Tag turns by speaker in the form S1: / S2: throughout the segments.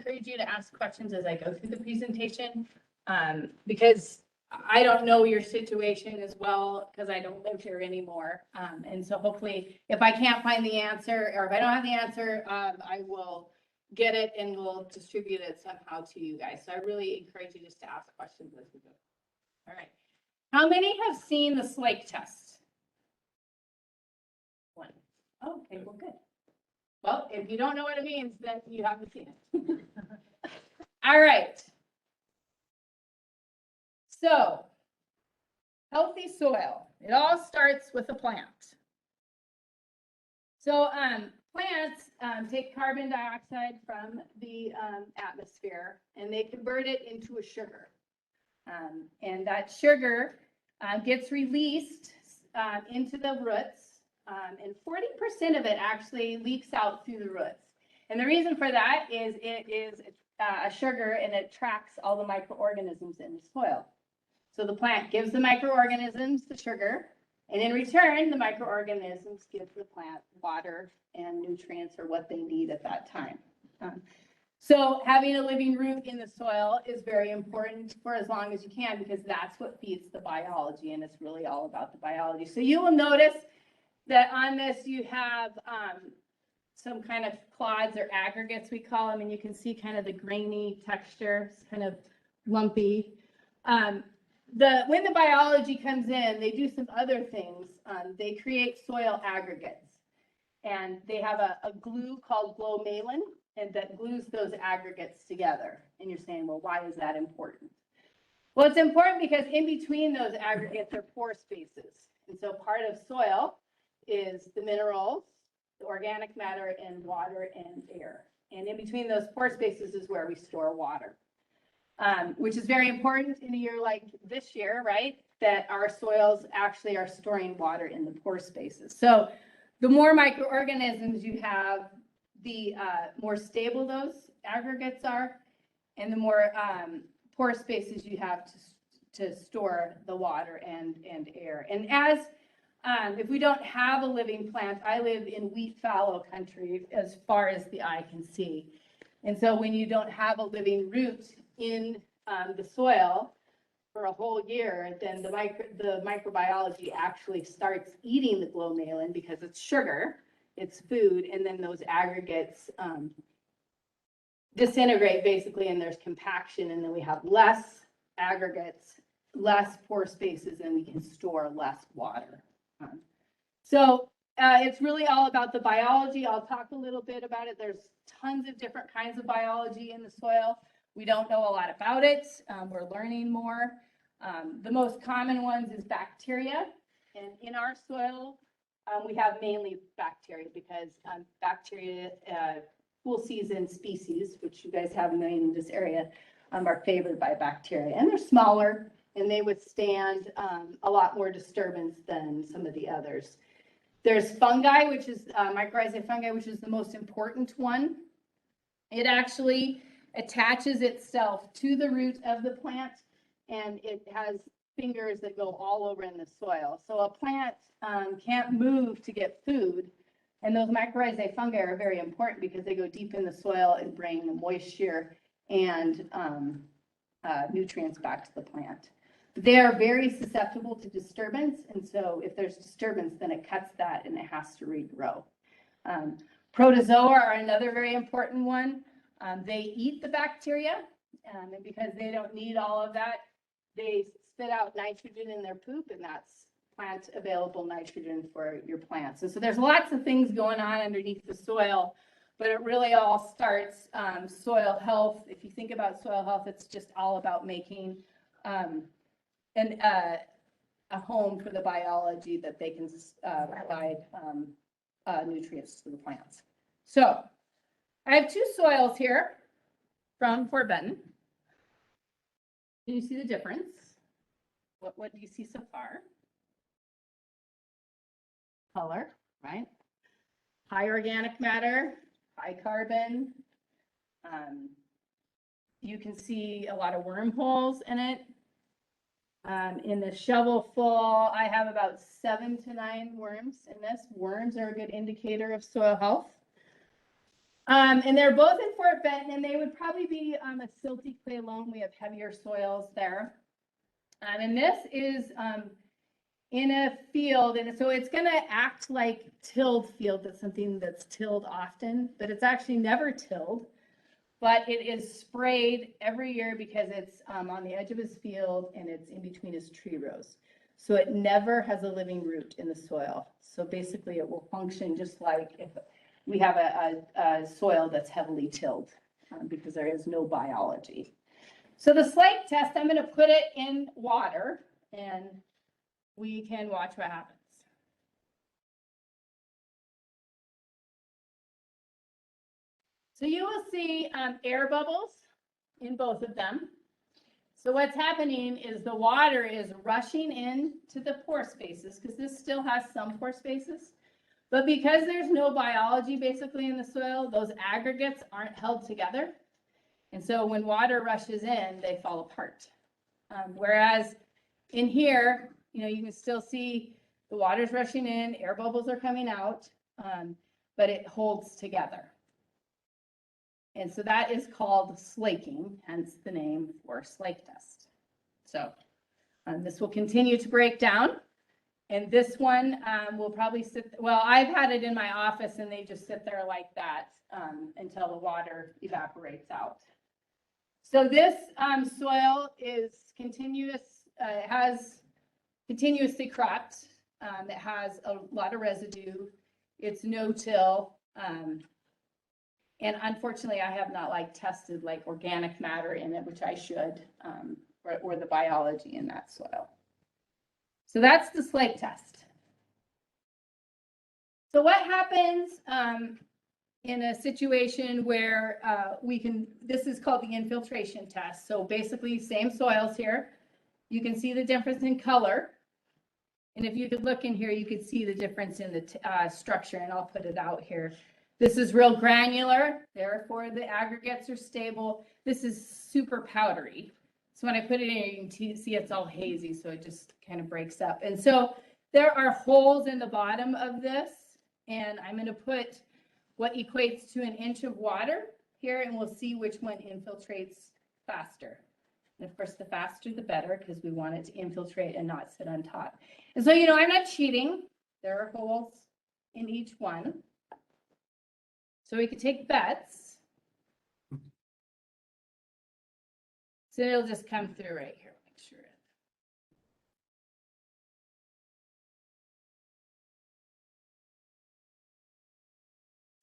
S1: encourage you to ask questions as I go through the presentation, because I don't know your situation as well, because I don't live here anymore. And so hopefully, if I can't find the answer, or if I don't have the answer, I will get it and we'll distribute it somehow to you guys. So I really encourage you just to ask questions as we go. All right. How many have seen the SLAKE test? One. Oh, okay, well, good. Well, if you don't know what it means, then you haven't seen it. All right. So, healthy soil. It all starts with a plant. So, plants take carbon dioxide from the atmosphere and they convert it into a sugar. And that sugar gets released into the roots, and 40% of it actually leaks out through the roots. And the reason for that is it is a sugar and it tracks all the microorganisms in the soil. So the plant gives the microorganisms the sugar, and in return, the microorganisms give the plant water and nutrients or what they need at that time. So having a living root in the soil is very important for as long as you can, because that's what feeds the biology, and it's really all about the biology. So you will notice that on this you have some kind of clods or aggregates, we call them, and you can see kind of the grainy texture, it's kind of lumpy. When the biology comes in, they do some other things. They create soil aggregates, and they have a glue called glomalin, and that glues those aggregates together. And you're saying, well, why is that important? Well, it's important because in between those aggregates are pore spaces. And so part of soil is the minerals, the organic matter, and water and air. And in between those pore spaces is where we store water, which is very important in a year like this year, right? That our soils actually are storing water in the pore spaces. So the more microorganisms you have, the more stable those aggregates are, and the more pore spaces you have to store the water and air. And as if we don't have a living plant, I live in wheat fallow country as far as the eye can see. And so when you don't have a living root in the soil for a whole year, then the microbiology actually starts eating the glomalin because it's sugar. It's food, and then those aggregates disintegrate basically, and there's compaction, and then we have less aggregates, less pore spaces, and we can store less water. So it's really all about the biology. I'll talk a little bit about it. There's tons of different kinds of biology in the soil. We don't know a lot about it. We're learning more. The most common ones is bacteria, and in our soil, we have mainly bacteria because bacteria, cool season species, which you guys have in this area, are favored by bacteria. And they're smaller and they withstand a lot more disturbance than some of the others. There's fungi, which is mycorrhizae fungi, which is the most important one. It actually attaches itself to the root of the plant, and it has fingers that go all over in the soil. So a plant can't move to get food, and those mycorrhizae fungi are very important because they go deep in the soil and bring the moisture and nutrients back to the plant. They are very susceptible to disturbance, and so if there's disturbance, then it cuts that and it has to regrow. Protozoa are another very important one. They eat the bacteria, and because they don't need all of that, they spit out nitrogen in their poop, and that's plant available nitrogen for your plants. And so there's lots of things going on underneath the soil, but it really all starts soil health. If you think about soil health, it's just all about making a home for the biology that they can provide nutrients to the plants. So I have two soils here from Fort Benton. Can you see the difference? What do you see so far? Color, right? High organic matter, high carbon. You can see a lot of wormholes in it. In the shovel full, I have about 7 to 9 worms in this. Worms are a good indicator of soil health. And they're both in Fort Benton, and they would probably be a silty clay loam. We have heavier soils there. And this is in a field, and so it's going to act like tilled field. That's something that's tilled often, but it's actually never tilled. But it is sprayed every year because it's on the edge of his field and it's in between his tree rows. So it never has a living root in the soil. So basically it will function just like if we have a soil that's heavily tilled because there is no biology. So the slake test, I'm going to put it in water and we can watch what happens. So you will see air bubbles in both of them. So what's happening is the water is rushing into the pore spaces because this still has some pore spaces. But because there's no biology basically in the soil, those aggregates aren't held together. And so when water rushes in, they fall apart. Whereas in here, you know, you can still see the water's rushing in, air bubbles are coming out, but it holds together. And so that is called slaking, hence the name for slake test. So this will continue to break down. And this one will probably sit, well, I've had it in my office and they just sit there like that until the water evaporates out. So this soil is continuous, it has continuously cropped. It has a lot of residue. It's no-till. And unfortunately, I have not tested organic matter in it, which I should, or the biology in that soil. So that's the slake test. So what happens in a situation where this is called the infiltration test. So basically same soils here. You can see the difference in color. And if you could look in here, you could see the difference in the structure, and I'll put it out here. This is real granular, therefore the aggregates are stable. This is super powdery. So when I put it in, you can see it's all hazy, so it just kind of breaks up. And so there are holes in the bottom of this, and I'm going to put what equates to 1 inch of water here, and we'll see which one infiltrates faster. And of course, the faster the better, because we want it to infiltrate and not sit on top. And so, you know, I'm not cheating. There are holes in each one. So we could take bets. So it'll just come through right here. Make sure.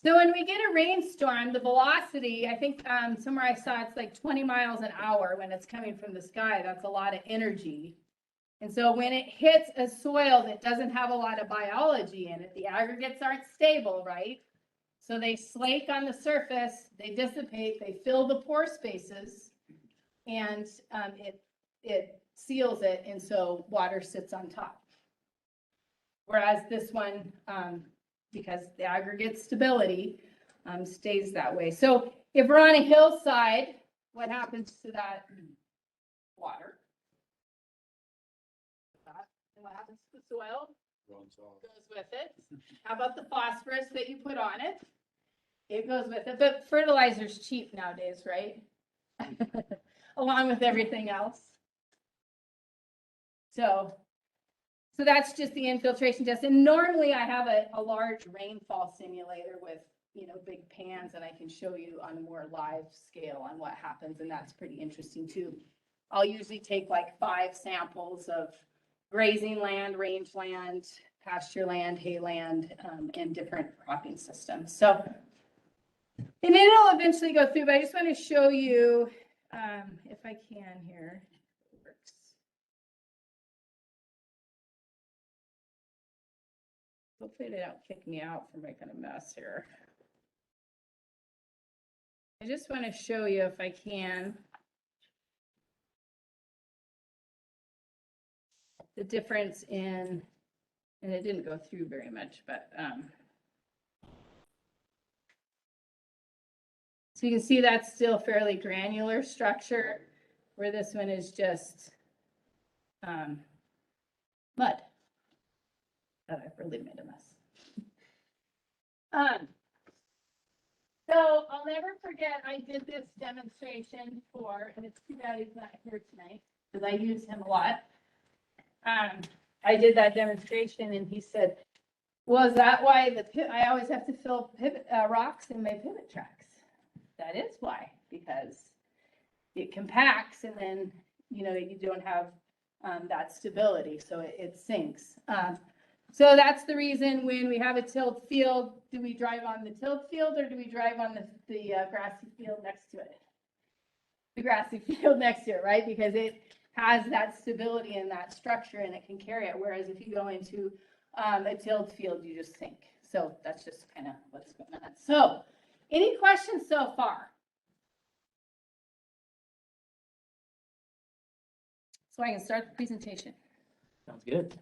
S1: So when we get a rainstorm, the velocity, I think somewhere I saw it's like 20 miles an hour when it's coming from the sky. That's a lot of energy. And so when it hits a soil that doesn't have a lot of biology in it, the aggregates aren't stable, right? So they slake on the surface, they dissipate, they fill the pore spaces, and it seals it, and so water sits on top. Whereas this one, because the aggregate stability stays that way. So if we're on a hillside, what happens to that water? And what happens to the soil? Goes with it. How about the phosphorus that you put on it? It goes with it, but fertilizer's cheap nowadays, right? Along with everything else. So that's just the infiltration test. And normally I have a large rainfall simulator with, you know, big pans, and I can show you on a more live scale on what happens, and that's pretty interesting too. I'll usually take 5 samples of grazing land, range land, pasture land, hay land, and different cropping systems. So, and it'll eventually go through, but I just want to show you, if I can here, it works. Hopefully they don't kick me out for making a mess here. I just want to show you, if I can, the difference in, and it didn't go through very much, but so you can see that's still fairly granular structure, where this one is just mud. Oh, I've really made a mess. So I'll never forget, I did this demonstration for, and it's too bad he's not here tonight, because I use him a lot. I did that demonstration and he said, well, is that why I always have to fill rocks in my pivot tracks? That is why, because it compacts and then, you don't have that stability, so it sinks. So that's the reason when we have a tilled field, do we drive on the tilled field or do we drive on the grassy field next to it? The grassy field next to it, right? Because it has that stability and that structure and it can carry it. Whereas if you go into a tilled field, you just sink. So that's just kind of what's going on. So any questions so far? So I can start the presentation.
S2: Sounds good.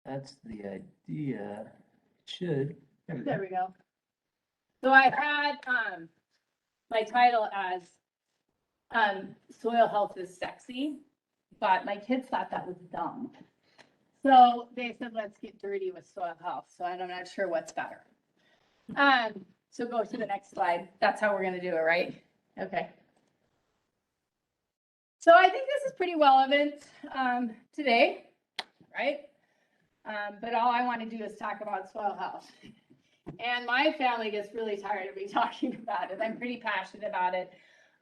S2: That's the idea. It should.
S1: There we go. So I had my title as soil health is sexy, but my kids thought that was dumb. So they said, let's get dirty with soil health. So I'm not sure what's better. So go to the next slide. That's how we're going to do it, right? Okay. So I think this is pretty relevant today, right? But all I want to do is talk about soil health. And my family gets really tired of me talking about it. I'm pretty passionate about it.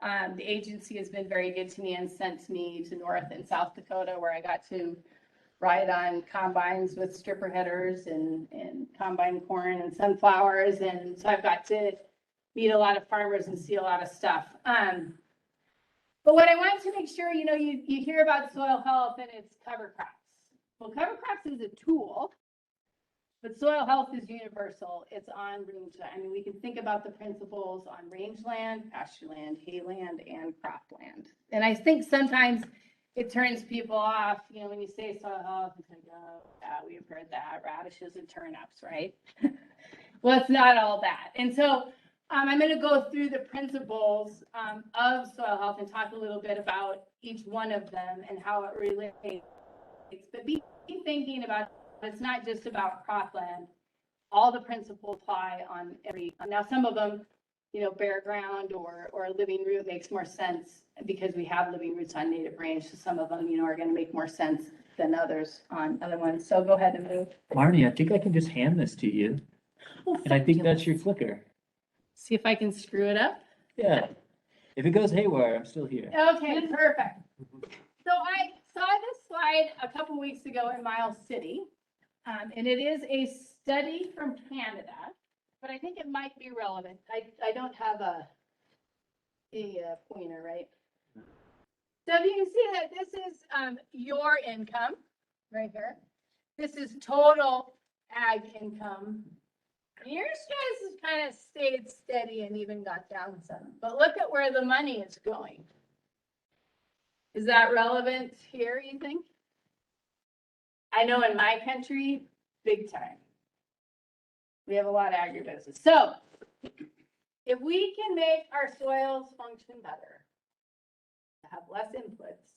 S1: The agency has been very good to me and sent me to North and South Dakota, where I got to ride on combines with stripper headers and combine corn and sunflowers. And so I've got to meet a lot of farmers and see a lot of stuff. But what I wanted to make sure, you hear about soil health and it's cover crops. Well, cover crops is a tool, but soil health is universal. It's on rangeland. I mean, we can think about the principles on rangeland, pastureland, hayland, and cropland. And I think sometimes it turns people off, when you say soil health, it's like, oh, yeah, we've heard that, radishes and turnips, right? Well, it's not all that. And so I'm going to go through the principles of soil health and talk a little bit about each one of them and how it relates. But be thinking about it's not just about cropland. All the principles apply on every. Now, some of them, bare ground or a living root makes more sense because we have living roots on native range. So some of them, are going to make more sense than others on other ones. So go ahead and move.
S2: Marni, I think I can just hand this to you.
S1: Oh,
S2: and I think that's your clicker.
S1: See if I can screw it up.
S2: Yeah. If it goes haywire, I'm still here.
S1: Okay, perfect. So I saw this slide a couple weeks ago in Miles City, and it is a study from Canada, but I think it might be relevant. I don't have a pointer, right? So if you can see that this is your income right here. This is total ag income. Yours has kind of stayed steady and even got down some, but look at where the money is going. Is that relevant here, you think? I know in my country, big time. We have a lot of agribusiness. So if we can make our soils function better, have less inputs,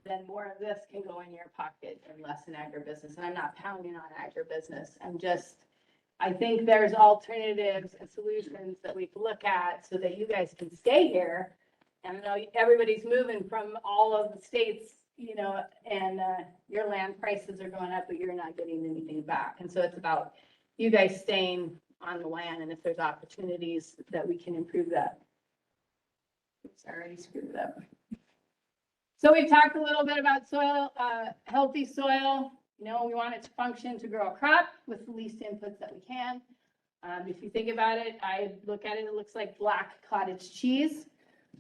S1: then more of this can go in your pocket and less in agribusiness. And I'm not pounding on agribusiness. I think there's alternatives and solutions that we can look at so that you guys can stay here. And I know everybody's moving from all of the states, and your land prices are going up, but you're not getting anything back. And so it's about you guys staying on the land, and if there's opportunities that we can improve that. Oops, I already screwed it up. So we've talked a little bit about soil, healthy soil. We want it to function to grow a crop with the least inputs that we can. If you think about it, I look at it, it looks like black cottage cheese.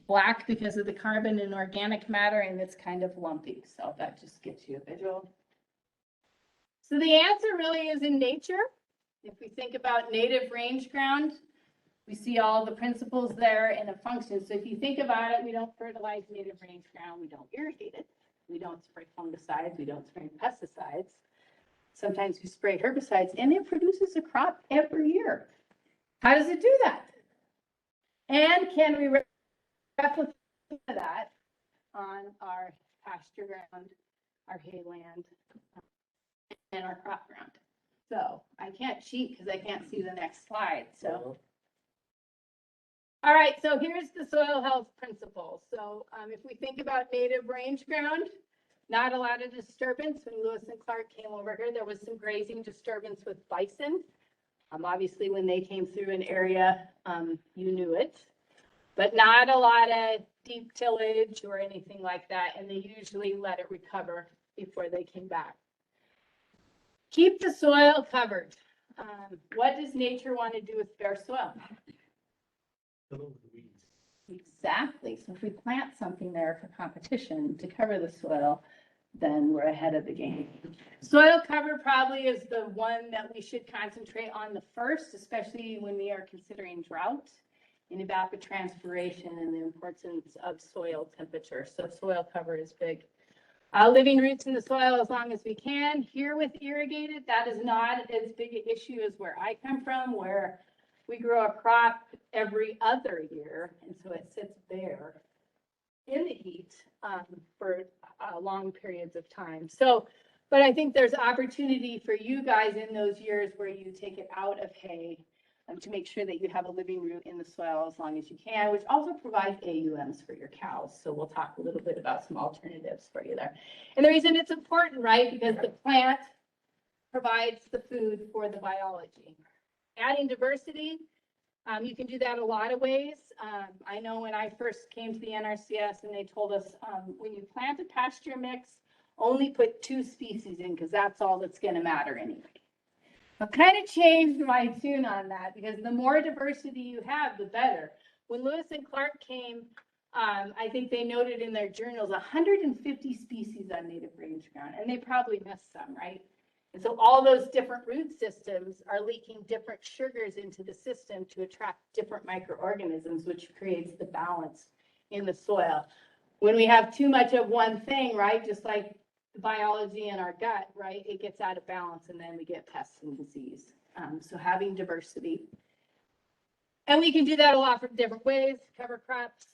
S1: Black because of the carbon and organic matter, and it's kind of lumpy. So that just gives you a visual. So the answer really is in nature. If we think about native range ground, we see all the principles there and a function. So if you think about it, we don't fertilize native range ground, we don't irrigate it, we don't spray fungicides, we don't spray pesticides. Sometimes we spray herbicides, and it produces a crop every year. How does it do that? And can we replicate that on our pasture ground, our hay land, and our crop ground? So I can't cheat because I can't see the next slide. So, all right, so here's the soil health principles. So if we think about native range ground, not a lot of disturbance. When Lewis and Clark came over here, there was some grazing disturbance with bison. Obviously, when they came through an area, you knew it, but not a lot of deep tillage or anything like that. And they usually let it recover before they came back. Keep the soil covered. What does nature want to do with bare soil? Exactly. So if we plant something there for competition to cover the soil, then we're ahead of the game. Soil cover probably is the one that we should concentrate on the first, especially when we are considering drought and evapotranspiration and the importance of soil temperature. So soil cover is big. Living roots in the soil as long as we can. Here with irrigated, that is not as big an issue as where I come from, where we grow a crop every other year, and so it sits bare in the heat for long periods of time. So, but I think there's opportunity for you guys in those years where you take it out of hay to make sure that you have a living root in the soil as long as you can, which also provides AUMs for your cows. So we'll talk a little bit about some alternatives for you there. And the reason it's important, right, because the plant provides the food for the biology. Adding diversity, you can do that a lot of ways. I know when I first came to the NRCS and they told us when you plant a pasture mix, only put 2 species in because that's all that's going to matter anyway. I've kind of changed my tune on that because the more diversity you have, the better. When Lewis and Clark came, I think they noted in their journals 150 species on native range ground, and they probably missed some, right? And so all those different root systems are leaking different sugars into the system to attract different microorganisms, which creates the balance in the soil. When we have too much of one thing, right, just like the biology in our gut, right, it gets out of balance and then we get pests and disease. So having diversity. And we can do that a lot of different ways. Cover crops,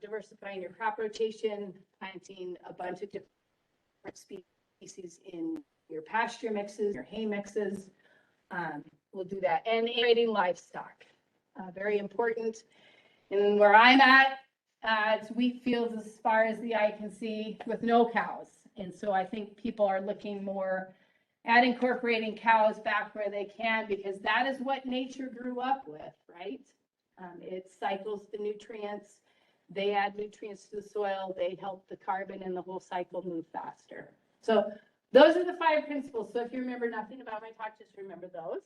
S1: diversifying your crop rotation, planting a bunch of different species in your pasture mixes, your hay mixes. We'll do that. And integrating livestock, very important. And where I'm at, it's wheat fields as far as the eye can see with no cows. And so I think people are looking more at incorporating cows back where they can, because that is what nature grew up with, right? It cycles the nutrients. They add nutrients to the soil. They help the carbon and the whole cycle move faster. So those are the 5 principles. So if you remember nothing about my talk, just remember those.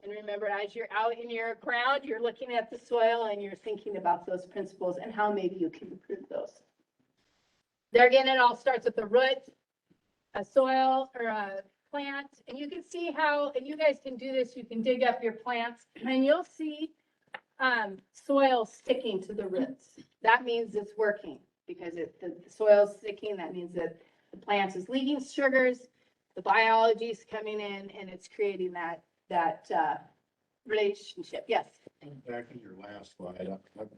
S1: And remember, as you're out in your ground, you're looking at the soil and you're thinking about those principles and how maybe you can improve those. There again, it all starts with the root, a soil or a plant. And you can see how, and you guys can do this, you can dig up your plants and you'll see soil sticking to the roots. That means it's working because the soil's sticking. That means that the plant is leaking sugars, the biology is coming in, and it's creating that relationship. Yes?
S3: Back in your last slide, I'm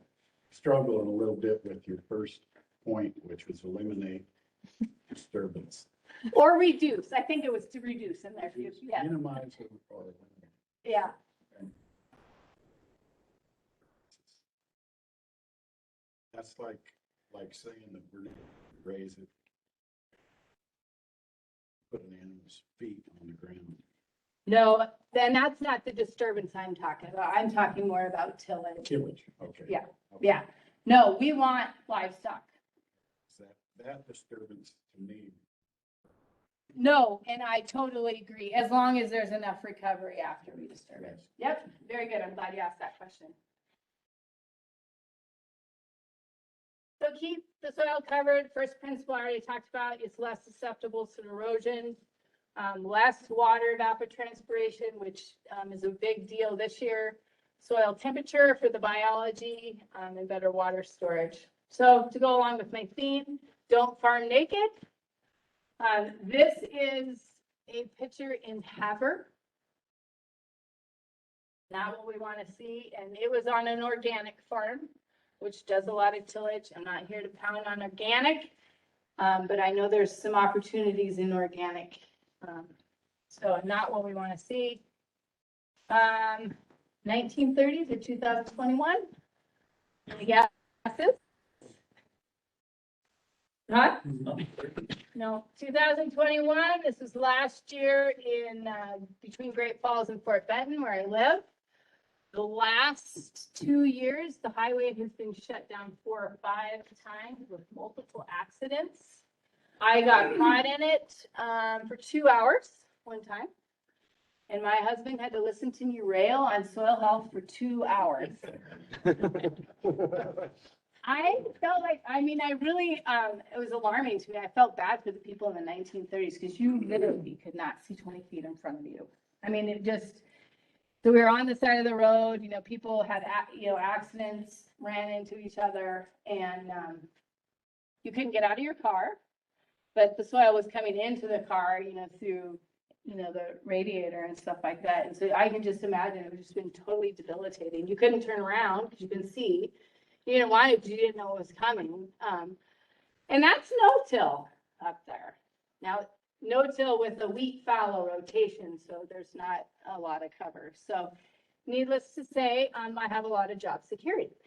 S3: struggling a little bit with your first point, which was eliminate disturbance.
S1: Or reduce. I think it was to reduce in there. Yeah.
S3: Minimize or eliminate.
S1: Yeah.
S3: That's like saying that we're going to raise it, put an animal's feet on the ground.
S1: No, then that's not the disturbance I'm talking about. I'm talking more about tillage.
S3: Tillage, okay.
S1: Yeah.
S3: Okay.
S1: Yeah. No, we want livestock.
S3: That disturbance to me.
S1: No, and I totally agree, as long as there's enough recovery after we disturb it.
S3: Yes.
S1: Yep, very good. I'm glad you asked that question. So keep the soil covered. First principle I already talked about, it's less susceptible to erosion, less water evapotranspiration, which is a big deal this year. Soil temperature for the biology, and better water storage. So to go along with my theme, don't farm naked. This is a picture in Havre. not what we want to see. And it was on an organic farm, which does a lot of tillage. I'm not here to pound on organic, but I know there's some opportunities in organic. So not what we want to see. 1930 to 2021. Any guesses? Huh? No, 2021, this was last year in, between Great Falls and Fort Benton, where I live. The last 2 years, the highway has been shut down 4 or 5 times with multiple accidents. I got caught in it, for 2 hours one time. And my husband had to listen to me rail on soil health for 2 hours. I felt like, I mean, I really, it was alarming to me. I felt bad for the people in the 1930s because you literally could not see 20 feet in front of you. I mean, it just, so we were on the side of the road, you know, people had, accidents, ran into each other, and you couldn't get out of your car, but the soil was coming into the car, you know, through, you know, the radiator and stuff like that. And so I can just imagine it would just been totally debilitating. You couldn't turn around because you couldn't see. You didn't want to because you didn't know it was coming. And that's no-till up there. Now, no-till with a wheat fallow rotation, so there's not a lot of cover. So needless to say, I have a lot of job security.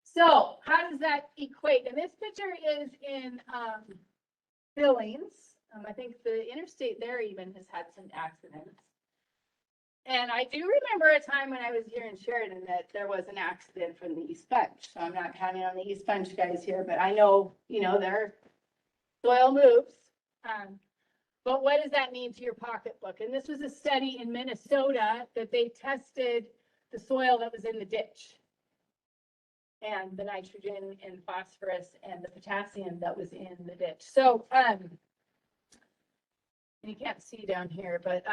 S1: So how does that equate? And this picture is in Billings. I think the interstate there even has had some accidents. And I do remember a time when I was here in Sheridan that there was an accident from the East Bunch. So I'm not counting on the East Bunch guys here, but I know, you know, their soil moves. But what does that mean to your pocketbook? And this was a study in Minnesota that they tested the soil that was in the ditch and the nitrogen and phosphorus and the potassium that was in the ditch. So you can't see down here, but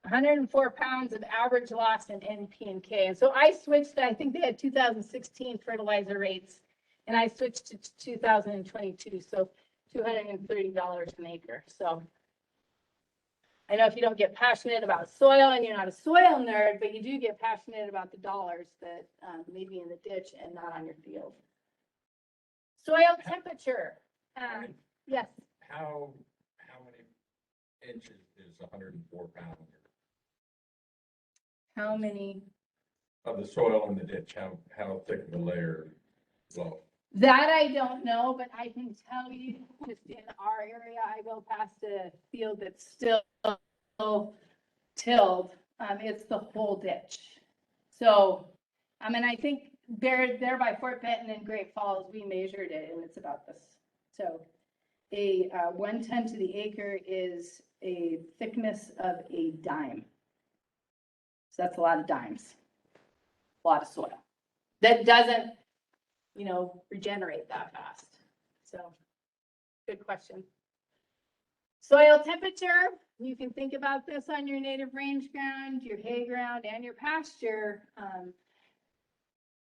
S1: 104 pounds of average loss in NP and K. And so I switched, I think they had 2016 fertilizer rates, and I switched to 2022, so $230 an acre. So I know if you don't get passionate about soil and you're not a soil nerd, but you do get passionate about the dollars that may be in the ditch and not on your field. Soil temperature. Yes.
S4: How many inches is 104 pounds
S1: How many?
S4: of the soil in the ditch? How thick of a layer is low?
S1: That I don't know, but I can tell you, just in our area, I go past a field that's still tilled. It's the whole ditch. So, I mean, I think there by Fort Benton and Great Falls, we measured it, and it's about this. So, a 1 ton to the acre is a thickness of a dime. So that's a lot of dimes, a lot of soil. That doesn't, you know, regenerate that fast. So, good question. Soil temperature, you can think about this on your native range ground, your hay ground, and your pasture.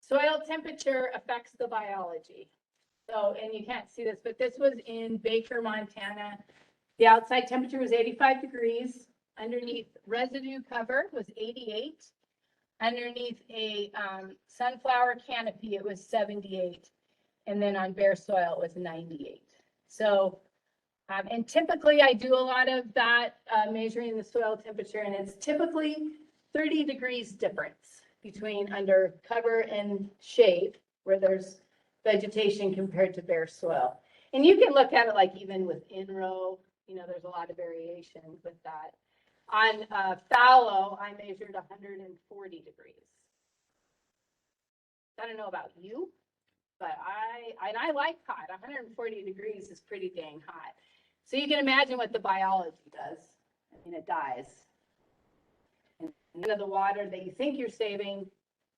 S1: Soil temperature affects the biology. So, and you can't see this, but this was in Baker, Montana. The outside temperature was 85 degrees. Underneath residue cover was 88. Underneath a sunflower canopy, it was 78. And then on bare soil, it was 98. So, and typically I do a lot of that measuring the soil temperature, and it's typically 30 degrees difference between under cover and shade where there's vegetation compared to bare soil. And you can look at it like even with in-row, you know, there's a lot of variation with that. On fallow, I measured 140 degrees. I don't know about you, but I like hot. 140 degrees is pretty dang hot. So you can imagine what the biology does. I mean, it dies. And none of the water that you think you're saving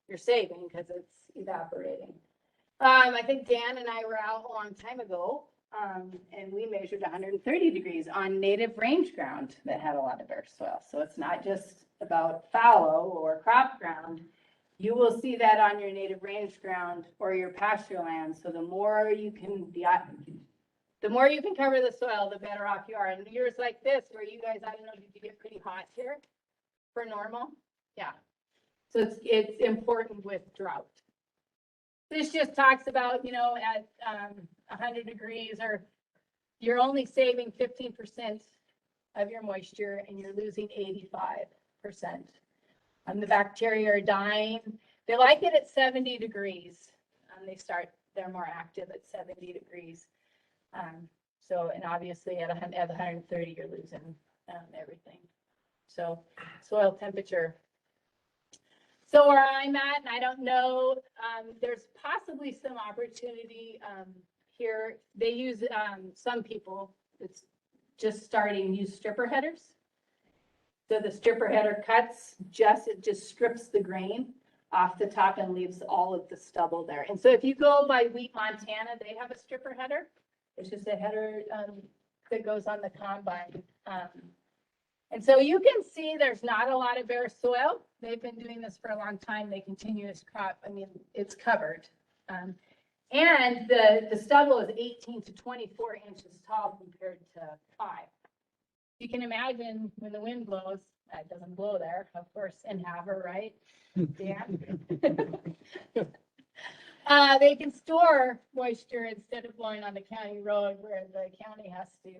S1: because it's evaporating. I think Dan and I were out a long time ago, and we measured 130 degrees on native range ground that had a lot of bare soil. So it's not just about fallow or crop ground. You will see that on your native range ground or your pasture land. So the more you can cover the soil, the better off you are. And years like this, where you guys, I don't know, did you get pretty hot here? for normal, yeah. So it's important with drought. This just talks about, at 100 degrees, or you're only saving 15% of your moisture and you're losing 85%. The bacteria are dying. They like it at 70 degrees. They're more active at 70 degrees. And obviously at 130, you're losing everything. So soil temperature. So where I'm at, and I don't know, there's possibly some opportunity here. They use, some people, it's just starting, use stripper headers. So the stripper header cuts, it just strips the grain off the top and leaves all of the stubble there. And so if you go by Wheat, Montana, they have a stripper header. It's just a header that goes on the combine. And so you can see there's not a lot of bare soil. They've been doing this for a long time. They continue this crop. I mean, it's covered. And the stubble is 18 to 24 inches tall compared to 5. You can imagine when the wind blows, it doesn't blow there, of course, in Havre, right? Yeah. They can store moisture instead of blowing on the county road where the county has to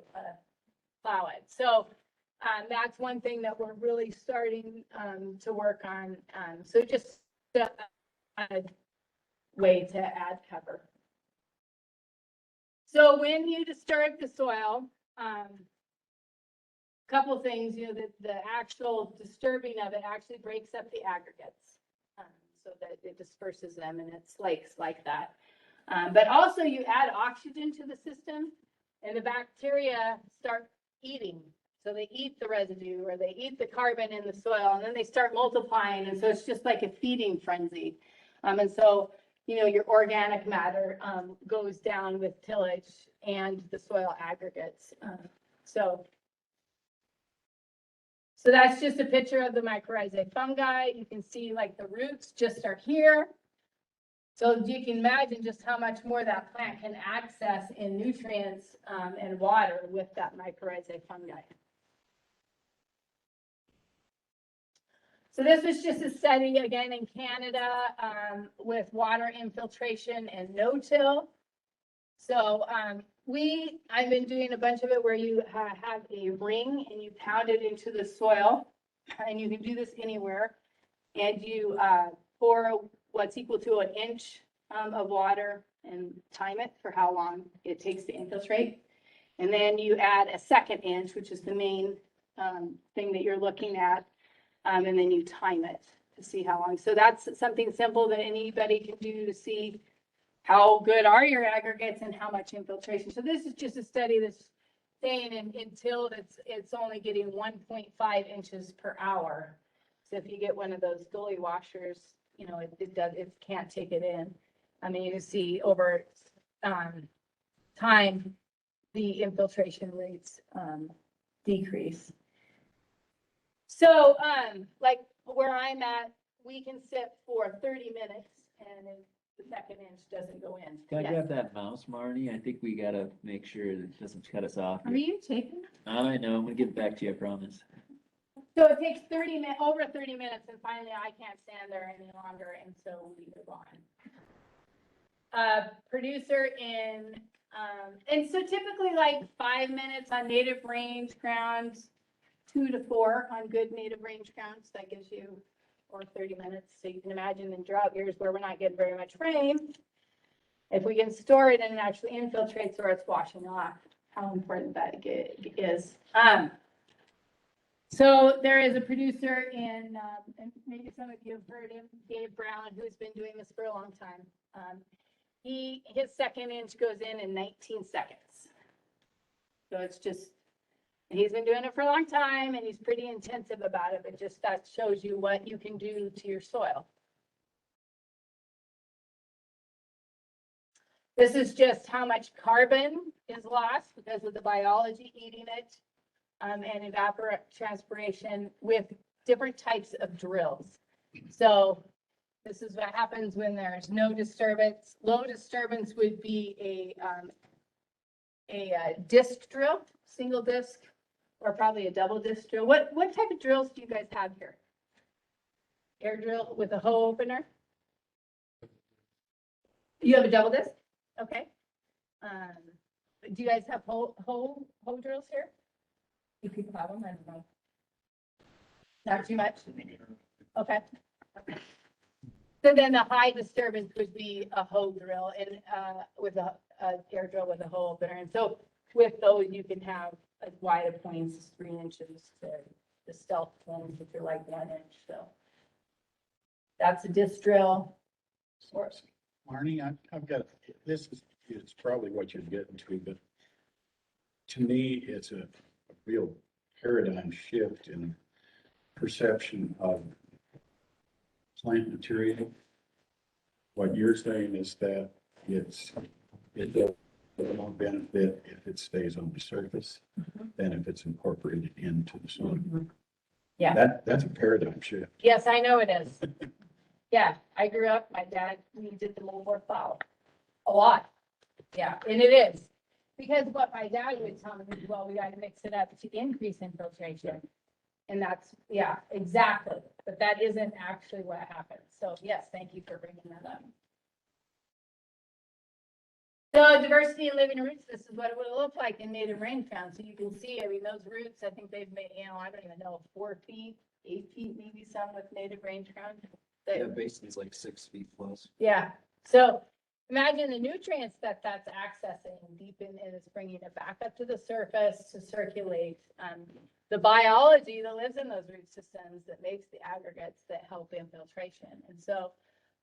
S1: plow it. So that's one thing that we're really starting to work on. So just a way to add cover. So when you disturb the soil, couple things, the actual disturbing of it actually breaks up the aggregates so that it disperses them, and it's flakes like that. But also you add oxygen to the system and the bacteria start eating. So they eat the residue or they eat the carbon in the soil, and then they start multiplying. And so it's just like a feeding frenzy. And so, your organic matter goes down with tillage and the soil aggregates. So that's just a picture of the mycorrhizae fungi. You can see like the roots just are here. So you can imagine just how much more that plant can access in nutrients and water with that mycorrhizae fungi. So this was just a study again in Canada with water infiltration and no-till. So I've been doing a bunch of it where you have a ring and you pound it into the soil, and you can do this anywhere, and you pour what's equal to an inch of water and time it for how long it takes to infiltrate. And then you add a second inch, which is the main thing that you're looking at, and then you time it to see how long. So that's something simple that anybody can do to see how good are your aggregates and how much infiltration. So this is just a study that's saying until it's only getting 1.5 inches per hour. So if you get one of those gully washers, it can't take it in. I mean, you can see over time, the infiltration rates decrease. So like where I'm at, we can sit for 30 minutes and the second inch doesn't go in.
S2: Can I
S1: Yes.
S2: grab that mouse, Marnie? I think we gotta make sure that it doesn't cut us off.
S1: Are you taking?
S2: I know, I'm gonna get back to you, I promise.
S1: So it takes over 30 minutes, and finally I can't stand there any longer, and so we move on. Producer in, and so typically like 5 minutes on native range grounds, 2 to 4 on good native range grounds. That gives you, or 30 minutes. So you can imagine in drought years where we're not getting very much rain, if we can store it and it actually infiltrates or it's washing off, how important that is. So there is a producer in, and maybe some of you have heard him, Dave Brown, who's been doing this for a long time. His second inch goes in 19 seconds. So it's just, he's been doing it for a long time and he's pretty intensive about it, but just that shows you what you can do to your soil. This is just how much carbon is lost because of the biology eating it. And evapotranspiration with different types of drills. So this is what happens when there's no disturbance. Low disturbance would be a disc drill, single disc, or probably a double disc drill. What type of drills do you guys have here? air drill with a hoe opener? You have a double disc? Okay. Do you guys have hoe drills here? You people have them, I don't know. Not too much? Okay. So then the high disturbance would be a hoe drill and, with a air drill with a hoe opener. And so with those, you can have as wide a points as 3 inches to the stealth ones, which are like 1 inch, so. That's a disc drill. Or,
S3: Marnie, I've got, this is, it's probably what you're getting to, but to me, it's a real paradigm shift in perception of plant material. What you're saying is that it won't benefit if it stays on the surface than if it's incorporated into the soil.
S1: Yeah.
S3: That's a paradigm shift.
S1: Yes, I know it is. Yeah, I grew up, my dad, we did the moldboard plow a lot. Yeah, and it is. Because what my dad would tell me is, well, we got to mix it up to increase infiltration. And that's, yeah, exactly. But that isn't actually what happens. So yes, thank you for bringing that up. So diversity in living roots, this is what it would look like in native range ground. So you can see, I mean, those roots, I think they've made, I don't even know, 4 feet, 8 feet, maybe some with native range ground.
S2: Yeah, basically it's like 6 feet plus.
S1: Yeah, so imagine the nutrients that that's accessing deep in, and it's bringing it back up to the surface to circulate. The biology that lives in those root systems that makes the aggregates that help infiltration. And so,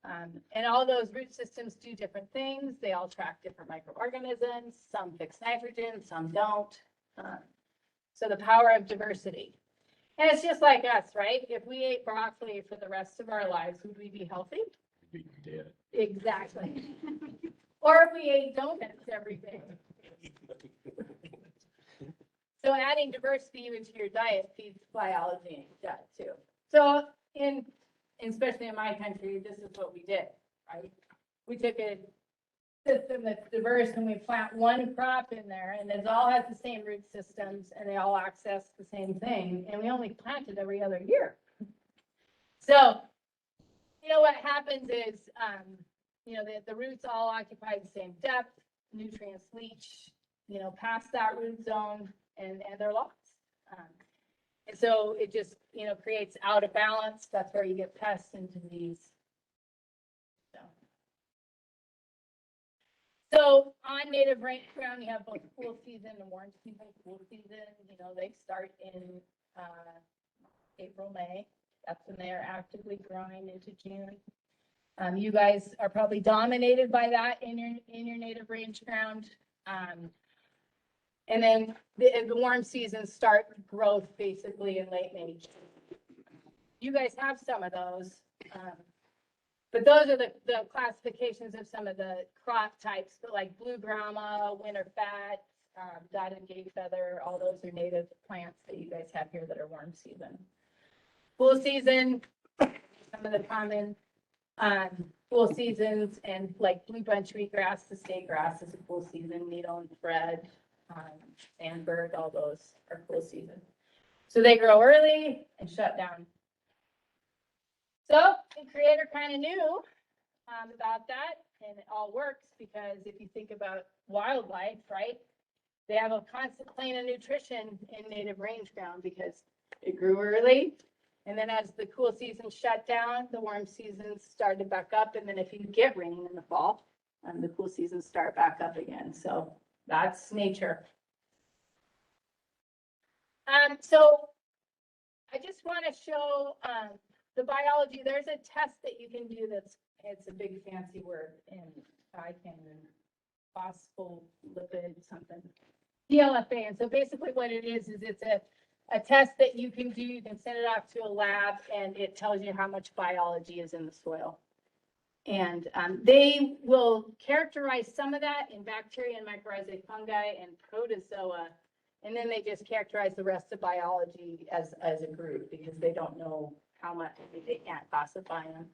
S1: and all those root systems do different things. They all track different microorganisms. Some fix nitrogen, some don't. So the power of diversity. And it's just like us, right? If we ate broccoli for the rest of our lives, would we be healthy?
S3: Be dead.
S1: Exactly. Or if we ate donuts every day. So adding diversity into your diet feeds biology in your gut too. So especially in my country, this is what we did, right? We took a system that's diverse and we plant one crop in there and it all has the same root systems and they all access the same thing. And we only plant it every other year. So, what happens is, the roots all occupy the same depth, nutrients leach, past that root zone and they're lost. And so it just, creates out of balance. That's where you get pests and disease. So on native range ground, you have both cool season and warm season. Cool season, they start in April, May. That's when they are actively growing into June. You guys are probably dominated by that in your native range ground. And then the warm seasons start growth basically in late May. You guys have some of those. But those are the classifications of some of the crop types, but like blue grama, winter fat, dotted gay feather, all those are native plants that you guys have here that are warm season. Cool season, some of the common cool seasons, and like blue bunch wheatgrass, the state grass is a cool season, needle and thread, sandberg, all those are cool season. So they grow early and shut down. So the creator kind of knew about that, and it all works because if you think about wildlife, right, they have a constant plane of nutrition in native range ground because it grew early. And then as the cool season shut down, the warm seasons started back up. And then if you get rain in the fall, the cool seasons start back up again. So that's nature. So I just want to show the biology. There's a test that you can do it's a big fancy word, and I can phospholipid something, PLFA. And so basically what it is it's a test that you can do. You can send it off to a lab and it tells you how much biology is in the soil. And they will characterize some of that in bacteria and mycorrhizae, fungi, and protozoa. And then they just characterize the rest of biology as a group because they don't know how much, they can't classify them.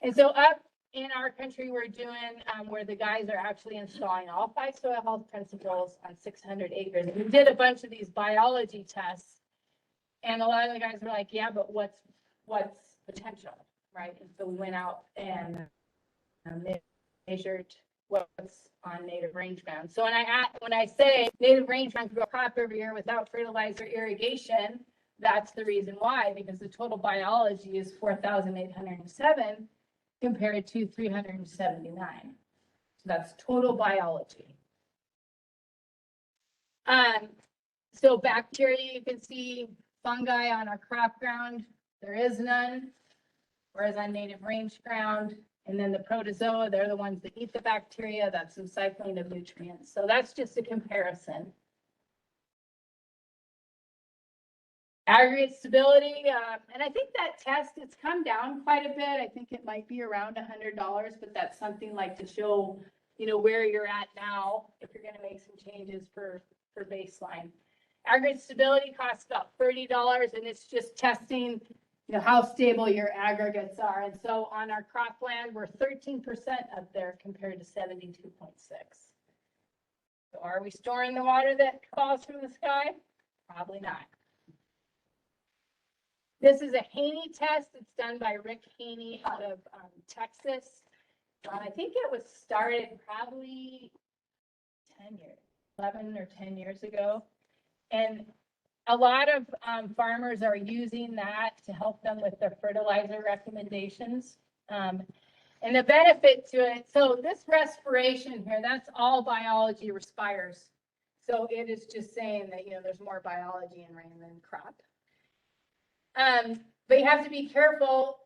S1: And so up in our country, we're doing where the guys are actually installing all 5 soil health principles on 600 acres. We did a bunch of these biology tests, and a lot of the guys were like, yeah, but what's potential? right? And so we went out and measured what's on native rangeland. So when I say native rangeland grow crop every year without fertilizer irrigation, that's the reason why, because the total biology is 4,807 compared to 379. So that's total biology. So bacteria, you can see fungi on our crop ground, there is none. Whereas on native range ground, and then the protozoa, they're the ones that eat the bacteria, that's some cycling of nutrients. So that's just a comparison. Aggregate stability, and I think that test, it's come down quite a bit. I think it might be around $100, but that's something like to show, you know, where you're at now, if you're gonna make some changes for baseline. Aggregate stability costs about $30, and it's just testing, you know, how stable your aggregates are. And so on our cropland, we're 13% up there compared to 72.6. So are we storing the water that falls from the sky? Probably not. This is a Haney test. It's done by Rick Haney out of Texas. I think it was started probably 11 or 10 years ago. And a lot of farmers are using that to help them with their fertilizer recommendations. And the benefit to it, so this respiration here, that's all biology respires. So it is just saying that, you know, there's more biology in rain than crop. But you have to be careful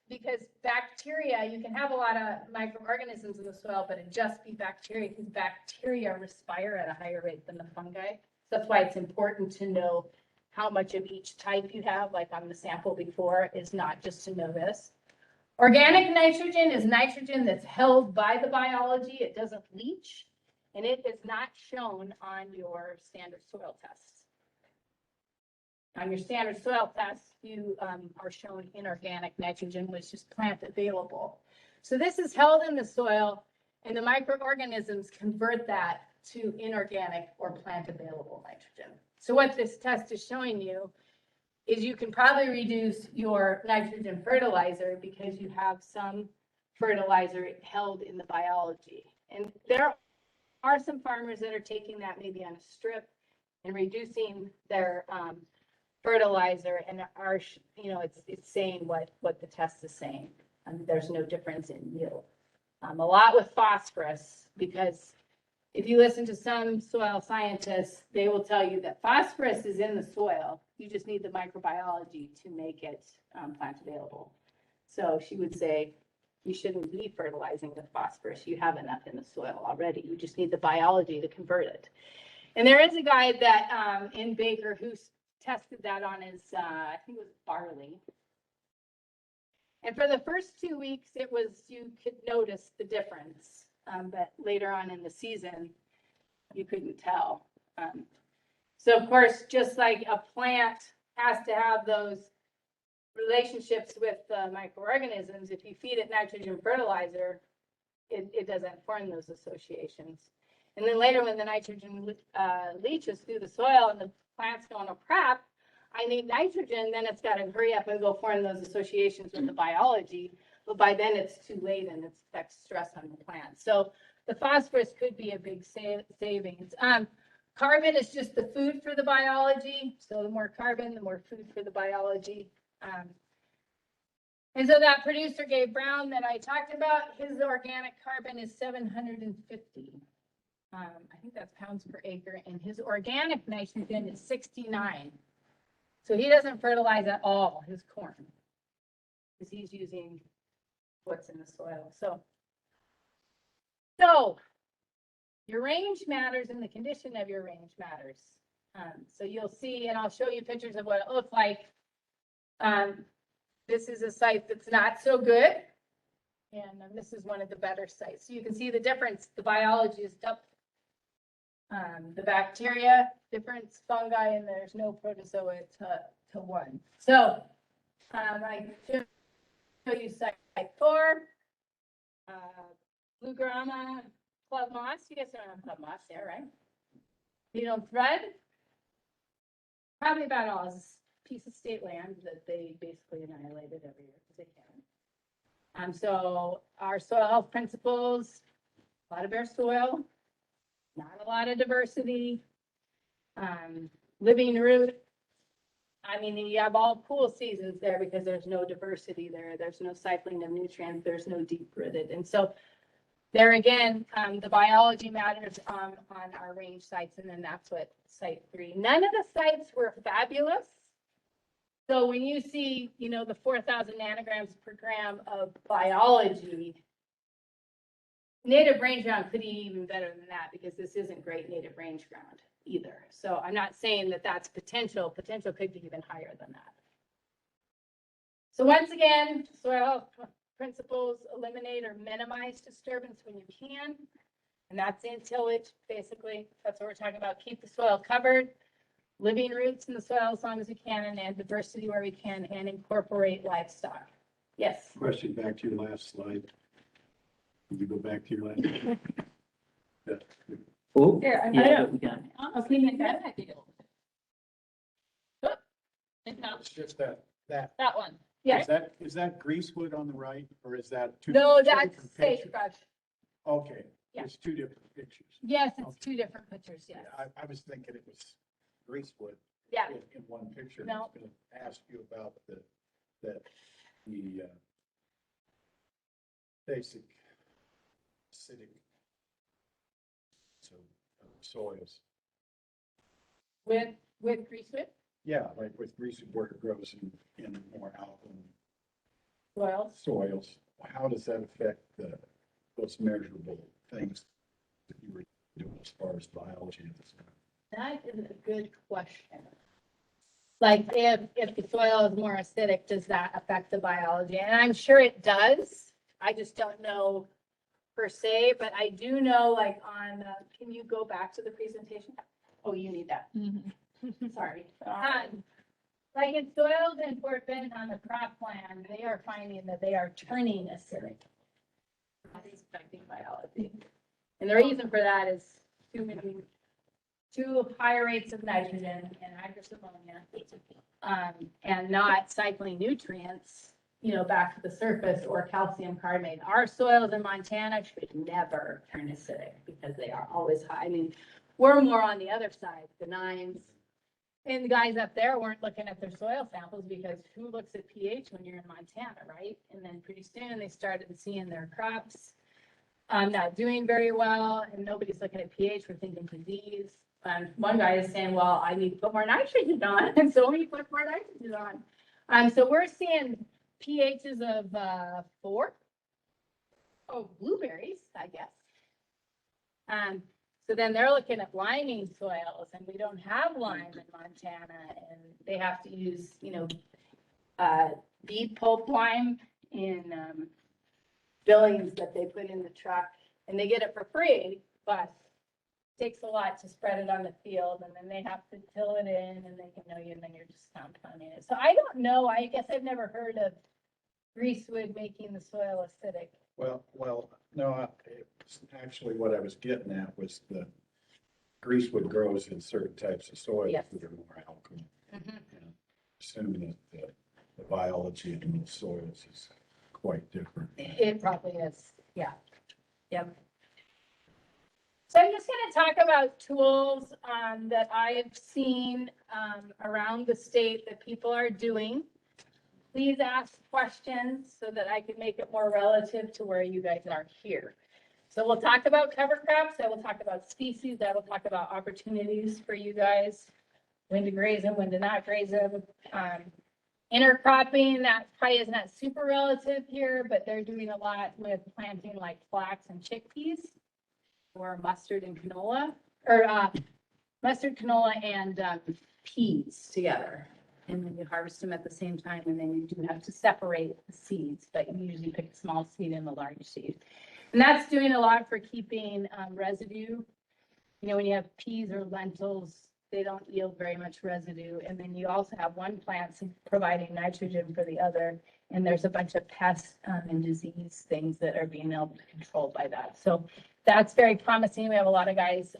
S1: because bacteria, you can have a lot of microorganisms in the soil, but it just be bacteria because bacteria respire at a higher rate than the fungi. That's why it's important to know how much of each type you have, like on the sample before, is not just to know this. Organic nitrogen is nitrogen that's held by the biology. It doesn't leach, and it is not shown on your standard soil tests. On your standard soil tests, you are shown inorganic nitrogen, which is plant available. So this is held in the soil, and the microorganisms convert that to inorganic or plant available nitrogen. So what this test is showing you is you can probably reduce your nitrogen fertilizer because you have some fertilizer held in the biology. And there are some farmers that are taking that maybe on a strip and reducing their fertilizer and are, you know, it's saying what the test is saying. There's no difference in yield. A lot with phosphorus, because if you listen to some soil scientists, they will tell you that phosphorus is in the soil. You just need the microbiology to make it plant available. So she would say you shouldn't be fertilizing with phosphorus. You have enough in the soil already. You just need the biology to convert it. And there is a guy that in Baker who's tested that on his, I think it was barley. And for the first 2 weeks, it was, you could notice the difference. But later on in the season, you couldn't tell. So of course, just like a plant has to have those relationships with microorganisms, if you feed it nitrogen fertilizer, it doesn't form those associations. And then later when the nitrogen leaches through the soil and the plant's going, oh crap, I need nitrogen, then it's got to hurry up and go form those associations with the biology. But by then it's too late and it affects stress on the plant. So the phosphorus could be a big savings. Carbon is just the food for the biology. So the more carbon, the more food for the biology. And so that producer Gabe Brown that I talked about, his organic carbon is 750. I think that's pounds per acre, and his organic nitrogen is 69. So he doesn't fertilize at all his corn because he's using what's in the soil. So your range matters and the condition of your range matters. So you'll see, and I'll show you pictures of what it looks like. This is a site that's not so good. And this is one of the better sites. So you can see the difference. The biology is up. The bacteria, different fungi, and there's no protozoa to one. So I show you site 4, blue grama, club moss. You guys don't have club moss there, right? Needle thread. Probably about all. It's a piece of state land that they basically annihilated every year because they can. So our soil health principles, a lot of bare soil, not a lot of diversity. Living root, I mean, you have all cool seasons there because there's no diversity there. There's no cycling of nutrients. There's no deep rooted. And so there again, the biology matters on our range sites. And then that's what site 3. None of the sites were fabulous. So when you see, you know, the 4,000 nanograms per gram of biology, native range ground could be even better than that because this isn't great native range ground either. So I'm not saying that that's potential. Potential could be even higher than that. So once again, soil health principles: eliminate or minimize disturbance when you can. And that's in tillage, basically. That's what we're talking about. Keep the soil covered, living roots in the soil as long as we can, and add diversity where we can, and incorporate livestock. Yes.
S3: Question back to your last slide. Can you go back to your last? Yeah.
S2: Oh,
S5: Here, I
S2: yeah,
S5: know.
S2: but we got it.
S5: Okay, that deal.
S3: It's just that,
S5: That one.
S1: Yes.
S3: is that greasewood on the right, or is that two?
S1: No,
S3: two
S1: that's
S3: different pictures?
S1: sagebrush.
S3: Okay,
S1: Yeah.
S3: it's two different pictures.
S1: Yes, it's two different pictures, yes.
S3: I was thinking it was greasewood
S1: Yeah,
S3: in one picture.
S1: No.
S3: I was gonna ask you about the basic acidic soils.
S1: with greasewood
S3: Yeah, like with greasewood where it grows in more alkaline
S1: soils.
S3: soils. How does that affect those measurable things that you were doing as far as biology at this time?
S1: That is a good question. Like if the soil is more acidic, does that affect the biology? And I'm sure it does. I just don't know per se, but I do know like on, can you go back to the presentation? Oh, you need that. Sorry. Like in soils in Fort Benton on the cropland, they are finding that they are turning acidic. That is affecting biology. And the reason for that is too high rates of nitrogen and hydrous ammonia, and not cycling nutrients, you know, back to the surface, or calcium carbonate. Our soils in Montana should never turn acidic because they are always high. I mean, we're more on the other side, the 9s. And the guys up there weren't looking at their soil samples because who looks at pH when you're in Montana, right? And then pretty soon they started seeing their crops not doing very well, and nobody's looking at pH. We're thinking disease. One guy is saying, well, I need to put more nitrogen on, and so we put more nitrogen on. So we're seeing pHs of 4. Oh, blueberries, I guess. So then they're looking at liming soils, and we don't have lime in Montana, and they have to use, you know, beet pulp lime in billings that they put in the truck, and they get it for free, but it takes a lot to spread it on the field, and then they have to till it in, and they can know you, and then you're just compounding it. So I don't know. I guess I've never heard of greasewood making the soil acidic.
S3: Well, no, actually what I was getting at was the greasewood grows in certain types of soils
S1: Yes.
S3: that are more alkaline.
S1: Mhm.
S3: And assuming that the biology in those soils is quite different.
S1: It probably is, yeah. Yep. So I'm just going to talk about tools that I've seen around the state that people are doing. Please ask questions so that I can make it more relative to where you guys are here. So we'll talk about cover crops. I will talk about species. I will talk about opportunities for you guys, when to graze them, when to not graze them. Intercropping, that probably is not super relative here, but they're doing a lot with planting like flax and chickpeas, or mustard and canola, or mustard, canola, and peas together. And then you harvest them at the same time, and then you do have to separate the seeds, but you usually pick a small seed and the large seed. And that's doing a lot for keeping residue. You know, when you have peas or lentils, they don't yield very much residue. And then you also have one plant providing nitrogen for the other. And there's a bunch of pests and disease things that are being able to control by that. So that's very promising. We have a lot of guys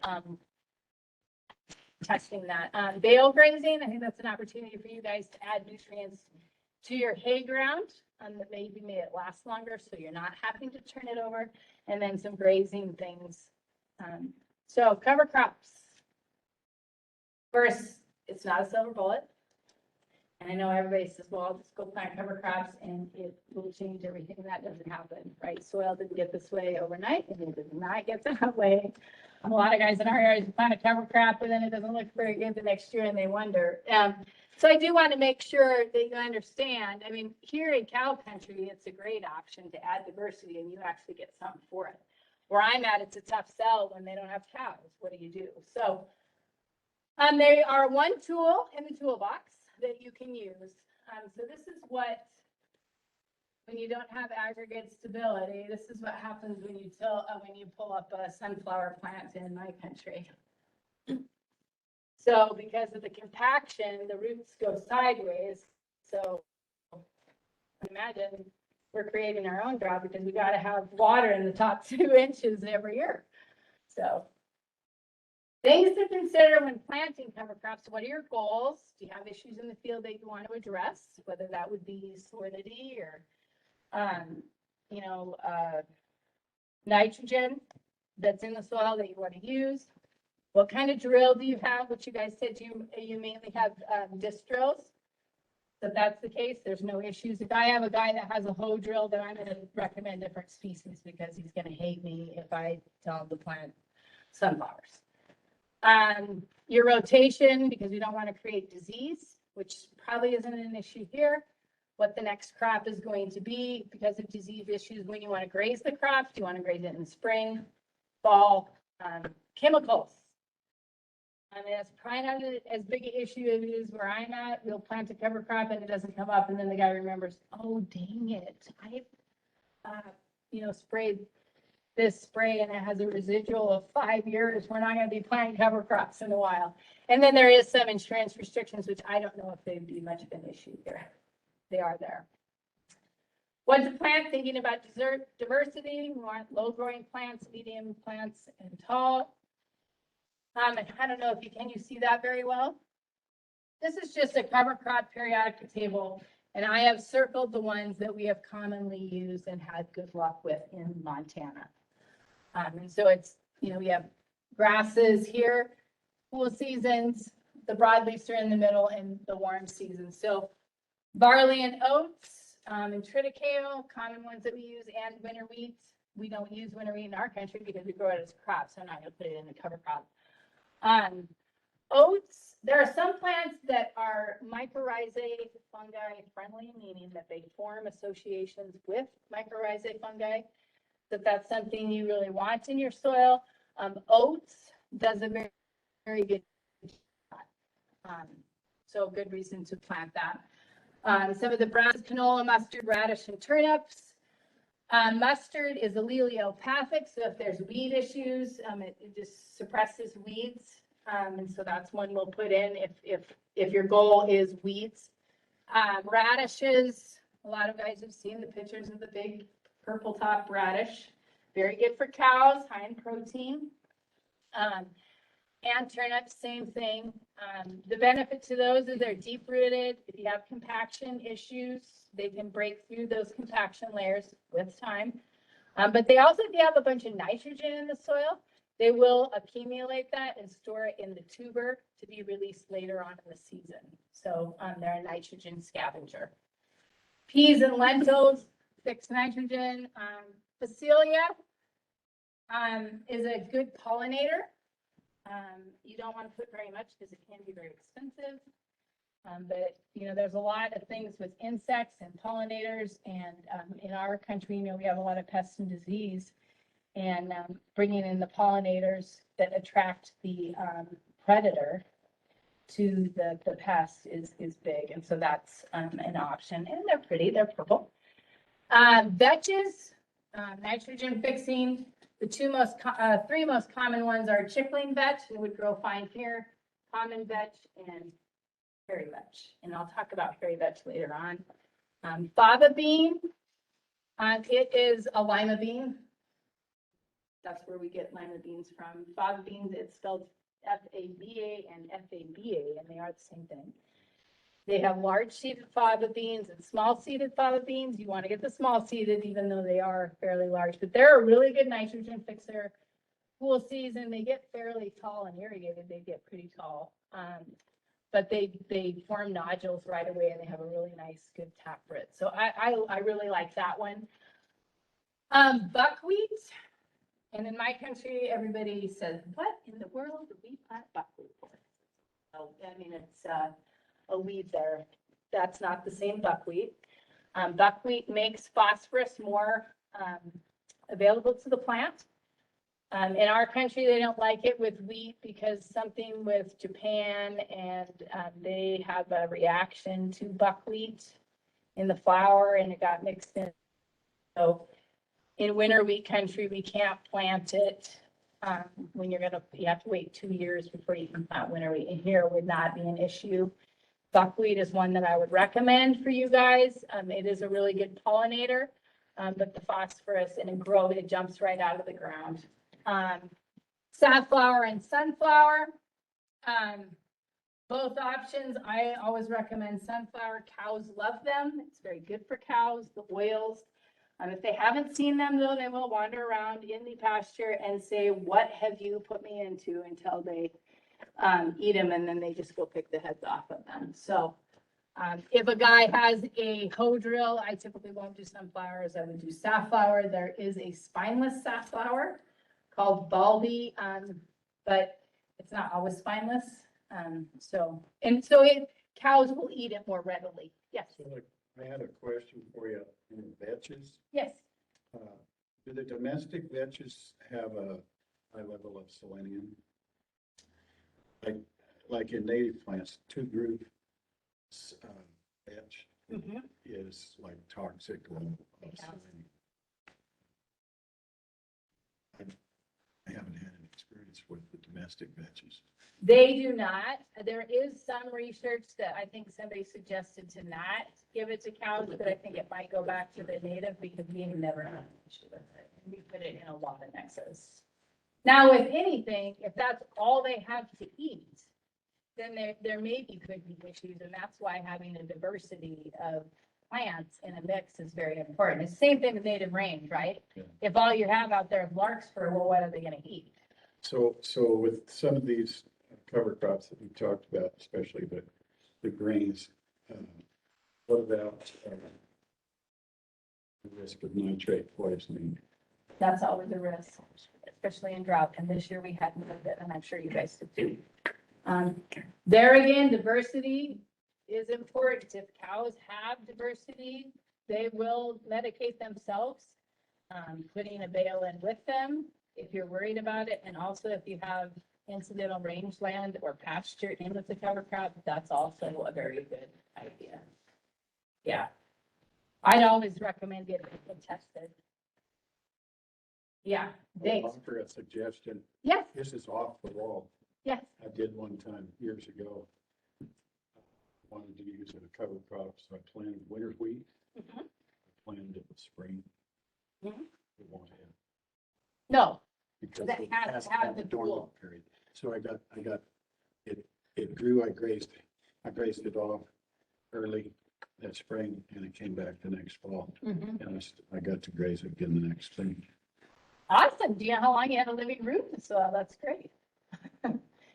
S1: testing that. Bale grazing, I think that's an opportunity for you guys to add nutrients to your hay ground. that maybe made it last longer, so you're not having to turn it over, and then some grazing things. So cover crops. First, it's not a silver bullet. And I know everybody says, well, I'll just go plant cover crops and it will change everything. That doesn't happen, right? Soil didn't get this way overnight, and it did not get that way. A lot of guys in our area plant a cover crop and then it doesn't look very good the next year and they wonder. So I do want to make sure that you understand, I mean, here in cow country, it's a great option to add diversity and you actually get something for it. Where I'm at, it's a tough sell when they don't have cows. What do you do? So they are one tool in the toolbox that you can use. So this is what, when you don't have aggregate stability, this is what happens when you pull up a sunflower plant in my country. So because of the compaction, the roots go sideways. So imagine we're creating our own drought because we got to have water in the top 2 inches every year. So things to consider when planting cover crops. What are your goals? Do you have issues in the field that you want to address? Whether that would be salinity or, nitrogen that's in the soil that you want to use. What kind of drill do you have? Which you guys said you mainly have disc drills. So if that's the case, there's no issues. If I have a guy that has a hoe drill, then I'm going to recommend different species because he's going to hate me if I tell him to plant sunflowers. Your rotation, because we don't want to create disease, which probably isn't an issue here. What the next crop is going to be because of disease issues. When you want to graze the crop, do you want to graze it in spring, fall? Chemicals. I mean, that's probably not as big an issue as it is where I'm at. We'll plant a cover crop and it doesn't come up, and then the guy remembers, oh dang it, I sprayed this spray and it has a residual of 5 years. We're not going to be planting cover crops in a while. And then there is some insurance restrictions, which I don't know if they'd be much of an issue here. They are there. What to plant? Thinking about diversity. We want low-growing plants, medium plants, and tall. And I don't know if can you see that very well? This is just a cover crop periodic table, and I have circled the ones that we have commonly used and had good luck with in Montana. And so it's, we have grasses here, cool seasons, the broadleafs are in the middle, and the warm seasons. So barley and oats, and triticale, common ones that we use, and winter wheat. We don't use winter wheat in our country because we grow it as a crop, so I'm not going to put it in the cover crop. Oats, there are some plants that are mycorrhizae fungi friendly, meaning that they form associations with mycorrhizae fungi. So that's something you really want in your soil. Oats does a very, very good job. So a good reason to plant that. Some of the browns, canola, mustard, radish, and turnips. Mustard is alleliopathic, so if there's weed issues, it just suppresses weeds. And so that's one we'll put in if your goal is weeds. Radishes, a lot of guys have seen the pictures of the big purple top radish. Very good for cows, high in protein. And turnips, same thing. The benefit to those is they're deep rooted. If you have compaction issues, they can break through those compaction layers with time. But they also, if you have a bunch of nitrogen in the soil, they will accumulate that and store it in the tuber to be released later on in the season. So they're a nitrogen scavenger. Peas and lentils, fixed nitrogen. Phacelia is a good pollinator. You don't want to put very much because it can be very expensive. But, there's a lot of things with insects and pollinators. And in our country, we have a lot of pests and disease. And bringing in the pollinators that attract the predator to the pest is big. And so that's an option. And they're pretty, they're purple. Vetches, nitrogen fixing. The three most common ones are chickling vetch, it would grow fine here, common vetch, and hairy vetch. And I'll talk about hairy vetch later on. Fava bean, it is a lima bean. That's where we get lima beans from. Fava beans, it's spelled F-A-V-A and F-A-B-A, and they are the same thing. They have large seeded fava beans and small seeded fava beans. You want to get the small seeded, even though they are fairly large, but they're a really good nitrogen fixer. Cool season, they get fairly tall and irrigated, they get pretty tall. But they form nodules right away and they have a really nice, good taproot. So I really like that one. Buckwheat. And in my country, everybody says, what in the world do we plant buckwheat for? Oh, I mean, it's a weed there. That's not the same buckwheat. Buckwheat makes phosphorus more available to the plant. In our country, they don't like it with wheat because something with Japan and they have a reaction to buckwheat in the flour and it got mixed in. So in winter wheat country, we can't plant it. When you have to wait 2 years before you can plant winter wheat. And here would not be an issue. Buckwheat is one that I would recommend for you guys. It is a really good pollinator, but the phosphorus and it jumps right out of the ground. Safflower and sunflower, both options. I always recommend sunflower. Cows love them. It's very good for cows, the oils. If they haven't seen them though, they will wander around in the pasture and say, what have you put me into, until they eat them, and then they just go pick the heads off of them. So if a guy has a hoe drill, I typically won't do sunflowers. I would do safflower. There is a spineless safflower called Baldy, but it's not always spineless. Cows will eat it more readily. Yes.
S3: So like, I had a question for you in vetches.
S1: Yes.
S3: Do the domestic vetches have a high level of selenium? Like in native plants, 2-group vetch is like toxic level of selenium. I haven't had an experience with the domestic vetches.
S1: They do not. There is some research that I think somebody suggested to not give it to cows, but I think it might go back to the native because we have never had an issue with it. We put it in a lot of mixes. Now, if anything, if that's all they have to eat, then there maybe could be issues, and that's why having a diversity of plants in a mix is very important. It's the same thing with native range, right?
S3: Yeah.
S1: If all you have out there is larkspur, well, what are they going to eat?
S3: So with some of these cover crops that we talked about, especially the grains, what about the risk of nitrate poisoning?
S1: That's always a risk, especially in drought. And this year we had a little bit, and I'm sure you guys did too. There again, diversity is important. If cows have diversity, they will medicate themselves, putting a bale in with them if you're worried about it. And also if you have incidental rangeland or pasture in with the cover crop, that's also a very good idea. Yeah. I'd always recommend getting it tested. Yeah,
S3: I'll
S1: thanks.
S3: offer a suggestion.
S1: Yes,
S3: This is off the wall.
S1: yes.
S3: I did one time years ago. Wanted to use a cover crop, so I planted winter wheat.
S1: Mhm.
S3: I planted it with spring.
S1: Mhm.
S3: It won't have.
S1: No,
S3: Because
S1: That
S3: it
S1: has
S3: has
S1: to
S3: to
S1: have
S3: have
S1: the
S3: the dormant
S1: cool.
S3: period. So I got it grew, I grazed it off early that spring and it came back the next fall.
S1: Mhm.
S3: And I got to graze it again the next spring.
S1: Awesome. Do you know how long you had a living root? So that's great.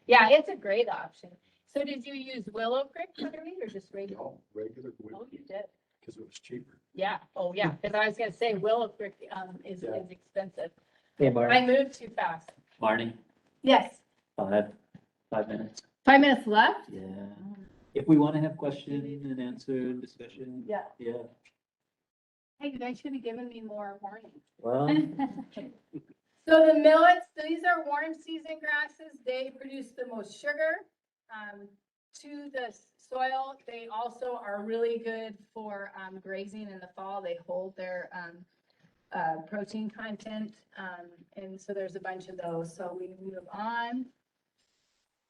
S1: Yeah, it's a great option. So did you use willow crick for the wheat or just regular?
S3: No, regular wheat,
S1: Oh, you did.
S3: because it was cheaper.
S1: Yeah. Oh, yeah. Because I was gonna say willow crick is
S3: Yeah.
S1: expensive.
S2: Hey,
S1: I
S2: Marni.
S1: moved too fast.
S2: Marni,
S1: Yes.
S2: 5 minutes.
S1: 5 minutes left?
S2: Yeah. If we want to have question and answer discussion,
S1: Yeah.
S2: yeah.
S1: Hey, you guys should have given me more warning.
S2: Well,
S1: So the millets, these are warm season grasses. They produce the most sugar to the soil. They also are really good for grazing in the fall. They hold their protein content. And so there's a bunch of those. So we move on.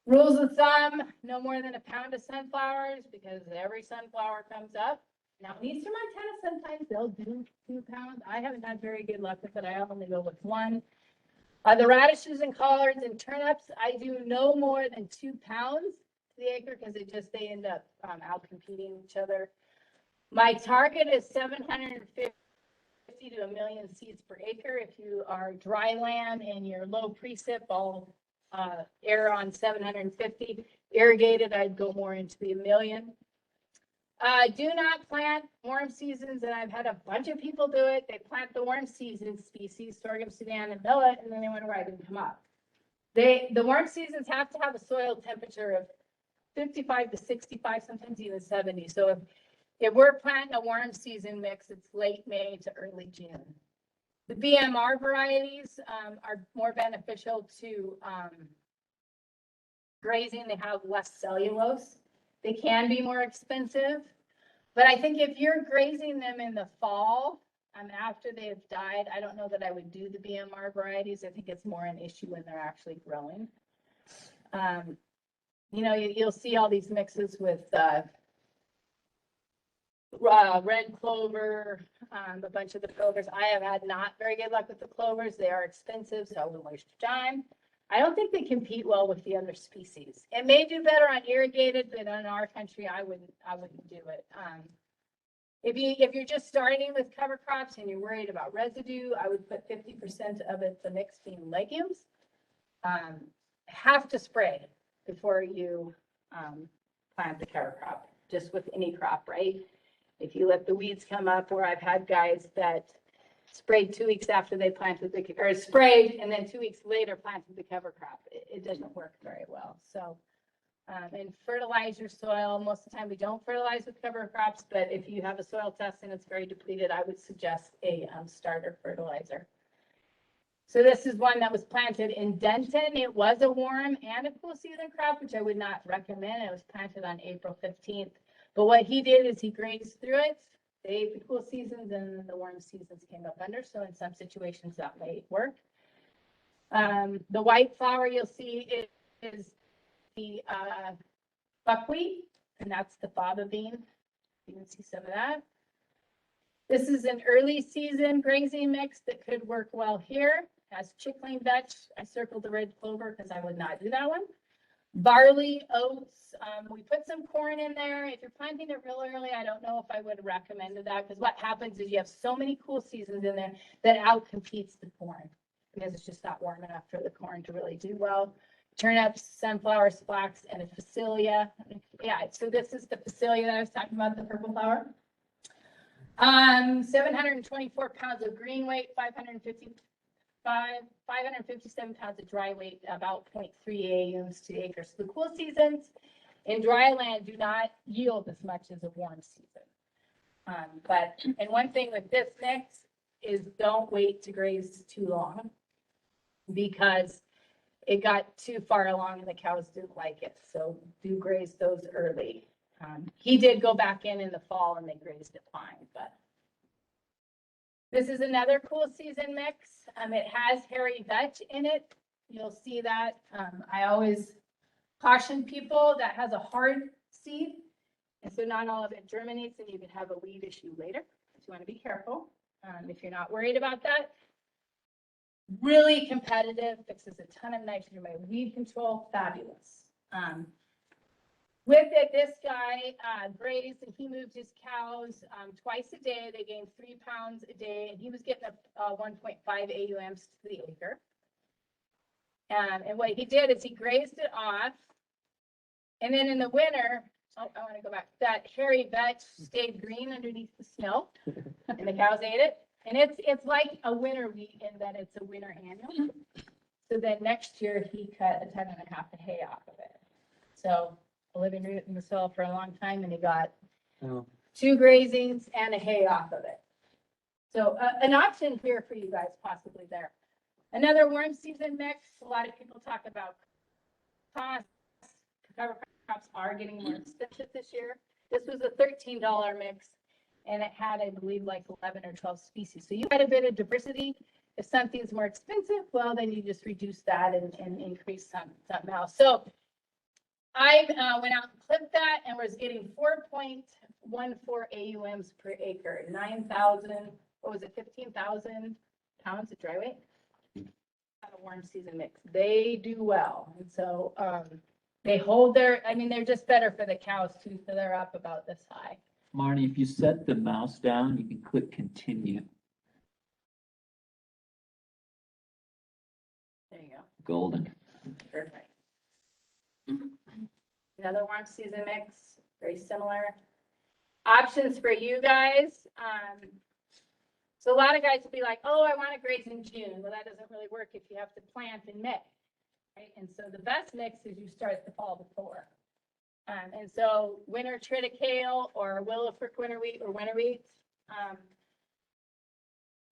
S1: Rules of thumb, no more than a pound of sunflowers because every sunflower comes up. Now, in Eastern Montana, sometimes they'll do 2 pounds. I haven't had very good luck with it. I only go with 1. The radishes and collards and turnips, I do no more than 2 pounds. the acre because they end up out competing each other. My target is 750 to 1 million seeds per acre. If you are dry land and you're low precip, I'll err on 750. Irrigated, I'd go more into the 1 million. Do not plant warm seasons, and I've had a bunch of people do it. They plant the warm season species, sorghum, Sudan, and millet, and then they wonder why it didn't come up. The warm seasons have to have a soil temperature of 55 to 65, sometimes even 70. So if we're planting a warm season mix, it's late May to early June. The BMR varieties are more beneficial to grazing. They have less cellulose. They can be more expensive, but I think if you're grazing them in the fall, after they've died, I don't know that I would do the BMR varieties. I think it's more an issue when they're actually growing. You know, you'll see all these mixes with red clover, a bunch of the clovers. I have had not very good luck with the clovers. They are expensive, so I wouldn't waste your time. I don't think they compete well with the other species. It may do better on irrigated, but in our country, I wouldn't do it. If you're just starting with cover crops and you're worried about residue, I would put 50% of it, the mix being legumes. Have to spray before you plant the cover crop, just with any crop, right? If you let the weeds come up, or I've had guys that sprayed 2 weeks after they planted or sprayed and then 2 weeks later planted the cover crop. It doesn't work very well. So, and fertilizer soil, most of the time we don't fertilize with cover crops, but if you have a soil test and it's very depleted, I would suggest a starter fertilizer. So this is one that was planted in Denton. It was a warm and a cool season crop, which I would not recommend. It was planted on April 15th. But what he did is he grazed through it. They ate the cool seasons and the warm seasons came up under. So in some situations that may work. The white flower you'll see is the buckwheat, and that's the fava bean. You can see some of that. This is an early season grazing mix that could work well here. Has chickling vetch. I circled the red clover because I would not do that one. Barley, oats, we put some corn in there. If you're planting it real early, I don't know if I would recommend that, because what happens is you have so many cool seasons in there that outcompetes the corn because it's just not warm enough for the corn to really do well. Turnips, sunflowers, flax, and a phacelia. Yeah, so this is the phacelia that I was talking about, the purple flower. 724 pounds of green weight, 557 pounds of dry weight, about 0.3 AUs to the acre. So the cool seasons in dry land do not yield as much as a warm season. And one thing with this mix is don't wait to graze too long, because it got too far along and the cows didn't like it. So do graze those early. He did go back in the fall and they grazed it fine, but this is another cool season mix. It has hairy vetch in it. You'll see that. I always caution people that has a hard seed. And so not all of it germinates and you can have a weed issue later. So you want to be careful. If you're not worried about that. Really competitive, fixes a ton of nitrogen by weed control, fabulous. With it, this guy grazed and he moved his cows twice a day. They gained 3 pounds a day, and he was getting a 1.5 AUMs to the acre. And what he did is he grazed it off, and then in the winter, I want to go back. That hairy vetch stayed green underneath the snow, and the cows ate it. And it's like a winter wheat in that it's a winter annual. So then next year he cut 1.5 tons of hay off of it. So a living root in the soil for a long time, and he got 2 grazings and a hay off of it. So an option here for you guys possibly there. Another warm season mix. A lot of people talk about costs. Cover crops are getting more expensive this year. This was a $13 mix. And it had, I believe, like 11 or 12 species. So you had a bit of diversity. If something's more expensive, well, then you just reduce that and increase something else. So I went out and clipped that and was getting 4.14 AUMs per acre, 9,000, what was it, 15,000 pounds of dry weight. On a warm season mix. They do well. And so They hold their, I mean, they're just better for the cows too, so they're up about this high.
S2: Marnie, if you set the mouse down, you can click continue.
S1: There you go.
S2: Golden.
S1: Perfect. Another warm season mix, very similar. Options for you guys. So a lot of guys will be like, oh, I want to graze in June. Well, that doesn't really work if you have to plant in May. Right? And so the best mix is you start the fall before. And so winter triticale or Willowfork winter wheat or winter wheat.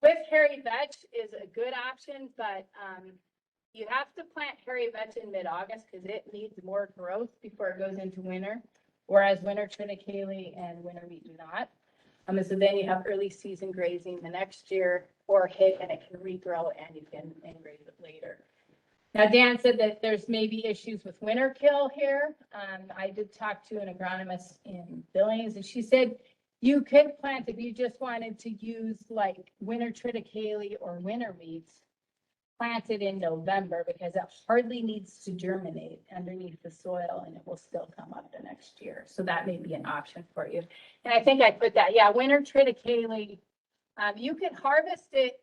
S1: With hairy vetch is a good option, but you have to plant hairy vetch in mid-August because it needs more growth before it goes into winter, whereas winter triticale and winter wheat do not. And so then you have early season grazing the next year or hit and it can regrow and you can graze it later. Now, Dan said that there's maybe issues with winter kill here. I did talk to an agronomist in Billings and she said you could plant if you just wanted to use like winter triticale or winter wheats, planted in November because it hardly needs to germinate underneath the soil and it will still come up the next year. So that may be an option for you. And I think I put that, yeah, winter triticale, you can harvest it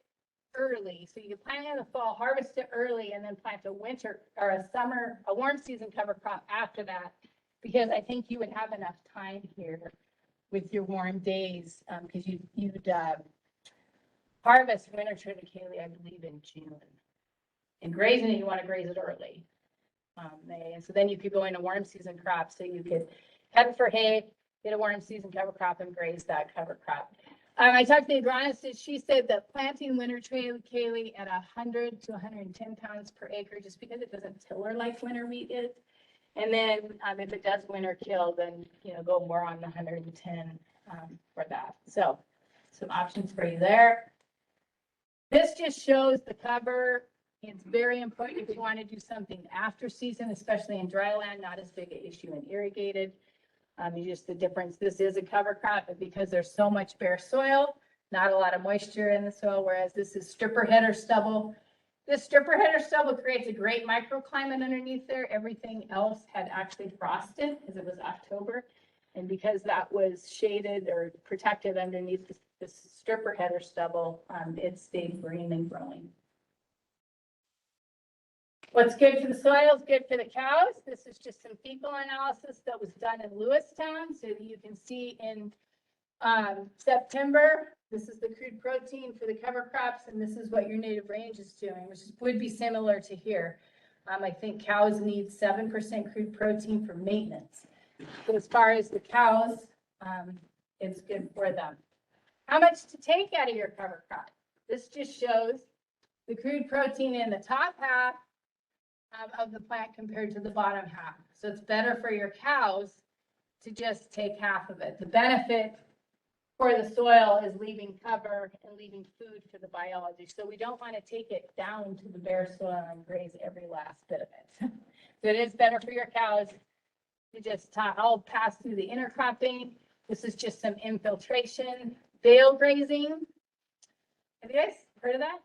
S1: early. So you can plant it in the fall, harvest it early, and then plant a winter or a summer, a warm season cover crop after that. Because I think you would have enough time here with your warm days, because you'd harvest winter triticale, I believe, in June. And grazing it, you want to graze it early. May. And so then you could go into warm season crops. So you could cut it for hay, get a warm season cover crop and graze that cover crop. I talked to the agronomist and she said that planting winter triticale at 100 to 110 pounds per acre, just because it doesn't tiller like winter wheat is. And then if it does winter kill, then, go more on the 110 for that. So some options for you there. This just shows the cover. It's very important if you want to do something after season, especially in dryland, not as big an issue in irrigated. Just the difference, this is a cover crop, but because there's so much bare soil, not a lot of moisture in the soil, whereas this is stripper header stubble. This stripper header stubble creates a great microclimate underneath there. Everything else had actually frosted because it was October. And because that was shaded or protected underneath this stripper header stubble, it stayed green and growing. What's good for the soil is good for the cows. This is just some fecal analysis that was done in Lewistown. So you can see in September, this is the crude protein for the cover crops, and this is what your native range is doing, which would be similar to here. I think cows need 7% crude protein for maintenance. So as far as the cows, it's good for them. How much to take out of your cover crop? This just shows the crude protein in the top half of the plant compared to the bottom half. So it's better for your cows to just take half of it. The benefit for the soil is leaving cover and leaving food for the biology. So we don't want to take it down to the bare soil and graze every last bit of it. So it is better for your cows to just, I'll pass through the intercropping. This is just some infiltration, bale grazing. Have you guys heard of that?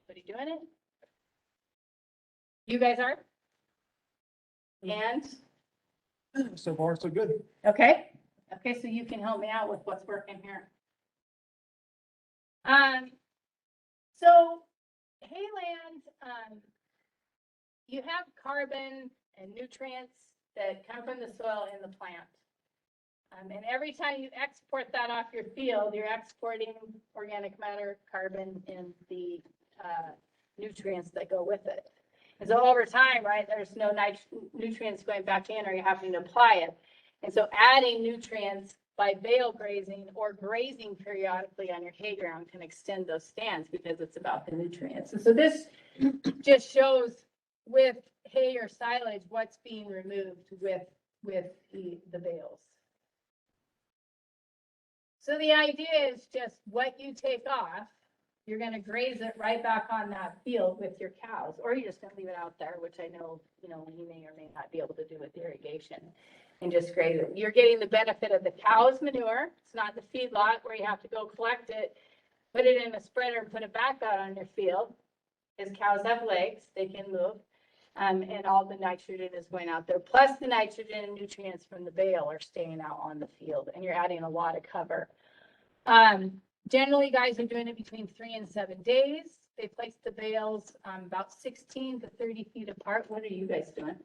S1: Anybody doing it? You guys are? And?
S6: So far, so good.
S1: Okay. Okay, so you can help me out with what's working here. So hayland, you have carbon and nutrients that come from the soil in the plant. And every time you export that off your field, you're exporting organic matter, carbon, and the nutrients that go with it. And so over time, right, there's no nutrients going back in or you're having to apply it. And so adding nutrients by bale grazing or grazing periodically on your hay ground can extend those stands because it's about the nutrients. And so this just shows with hay or silage what's being removed with the bales. So the idea is just what you take off, you're going to graze it right back on that field with your cows, or you're just going to leave it out there, which I know, you may or may not be able to do with irrigation, and just graze it. You're getting the benefit of the cow's manure. It's not the feedlot where you have to go collect it, put it in a spreader and put it back out on your field. Because cows have legs, they can move. And all the nitrogen is going out there, plus the nitrogen and nutrients from the bale are staying out on the field, and you're adding a lot of cover. Generally, guys are doing it between 3 and 7 days. They place the bales about 16 to 30 feet apart. What are you guys doing?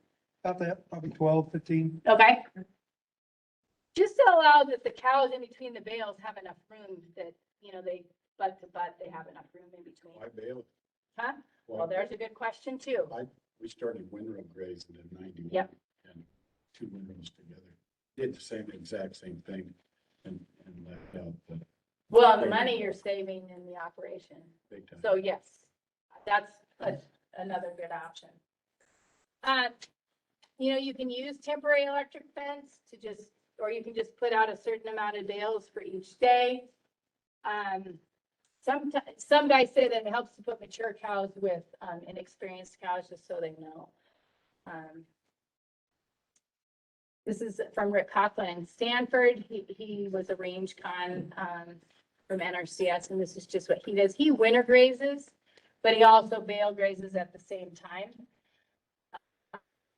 S6: About that, probably 12, 15.
S1: Okay. Just to allow that the cows in between the bales have enough room that, you know, they butt to butt, they have enough room in between.
S3: Why bale?
S1: Huh? Well, there's a good question too.
S3: We started windrow grazing in 91.
S1: Yep.
S3: And 2 windrows together. Did the exact same thing and left out the
S1: Well, the money you're saving in the operation.
S3: big time.
S1: So yes, that's another good option. You know, you can use temporary electric fence to just, or you can just put out a certain amount of bales for each day. Some guys say that it helps to put mature cows with inexperienced cows, just so they know. This is from Rick Coughlin in Stanford. He was a range con from NRCS, and this is just what he does. He winter grazes, but he also bale grazes at the same time.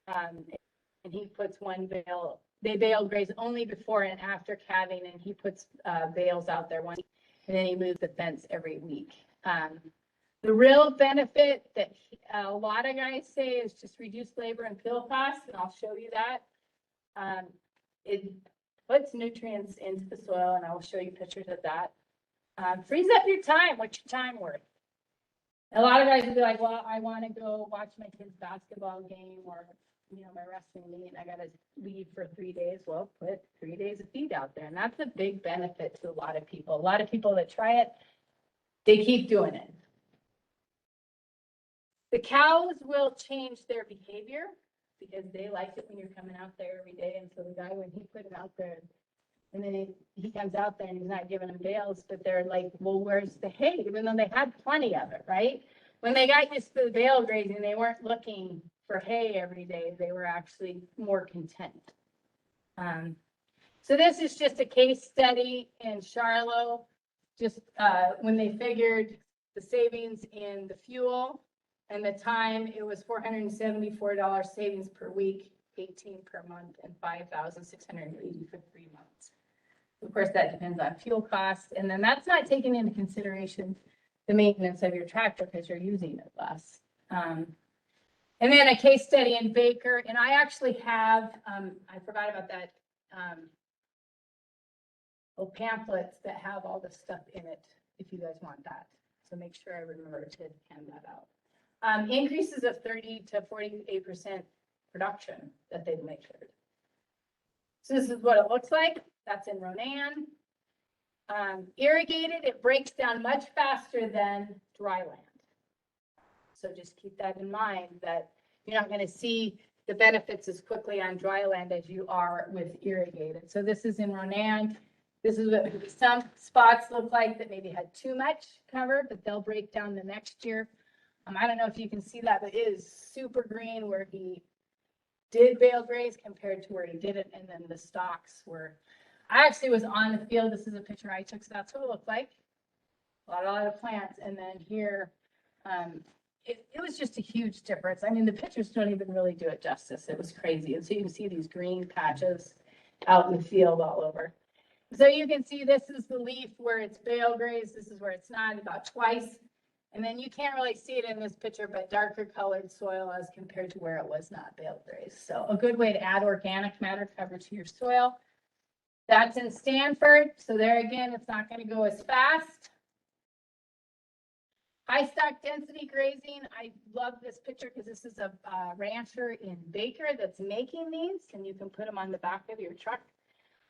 S1: And he puts one bale, they bale graze only before and after calving, and he puts bales out there once, and then he moves the fence every week. The real benefit that a lot of guys say is just reduce labor and fill costs, and I'll show you that. It puts nutrients into the soil, and I will show you pictures of that. Frees up your time. What's your time worth? A lot of guys will be like, well, I want to go watch my kid's basketball game or, you know, my wrestling meet, and I got to leave for 3 days. Well, put 3 days of feed out there. And that's a big benefit to a lot of people. A lot of people that try it, they keep doing it. The cows will change their behavior because they like it when you're coming out there every day. And so the guy, when he put it out there, and then he comes out there and he's not giving them bales, but they're like, well, where's the hay? Even though they had plenty of it, right? When they got used to the bale grazing, they weren't looking for hay every day. They were actually more content. So this is just a case study in Charlotte, just when they figured the savings in the fuel and the time, it was $474 savings per week, 18 per month, and $5,680 for 3 months. Of course, that depends on fuel costs, and then that's not taking into consideration the maintenance of your tractor because you're using it less. And then a case study in Baker, and I actually have, I forgot about that, pamphlets that have all the stuff in it, if you guys want that. So make sure I remember to hand that out. Increases of 30 to 48% production that they've measured. So this is what it looks like. That's in Ronan. Irrigated, it breaks down much faster than dry land. So just keep that in mind, that you're not going to see the benefits as quickly on dry land as you are with irrigated. So this is in Ronan. This is what some spots look like that maybe had too much cover, but they'll break down the next year. I don't know if you can see that, but it is super green where he did bale graze compared to where he didn't. And then the stalks were, I actually was on the field. This is a picture I took, so that's what it looked like. A lot of plants. And then here, it was just a huge difference. I mean, the pictures don't even really do it justice. It was crazy. And so you can see these green patches out in the field all over. So you can see this is the leaf where it's bale grazed. This is where it's not, about twice. And then you can't really see it in this picture, but darker colored soil as compared to where it was not bale grazed. So a good way to add organic matter cover to your soil. That's in Stanford. So there again, it's not going to go as fast. High stock density grazing. I love this picture because this is a rancher in Baker that's making these, and you can put them on the back of your truck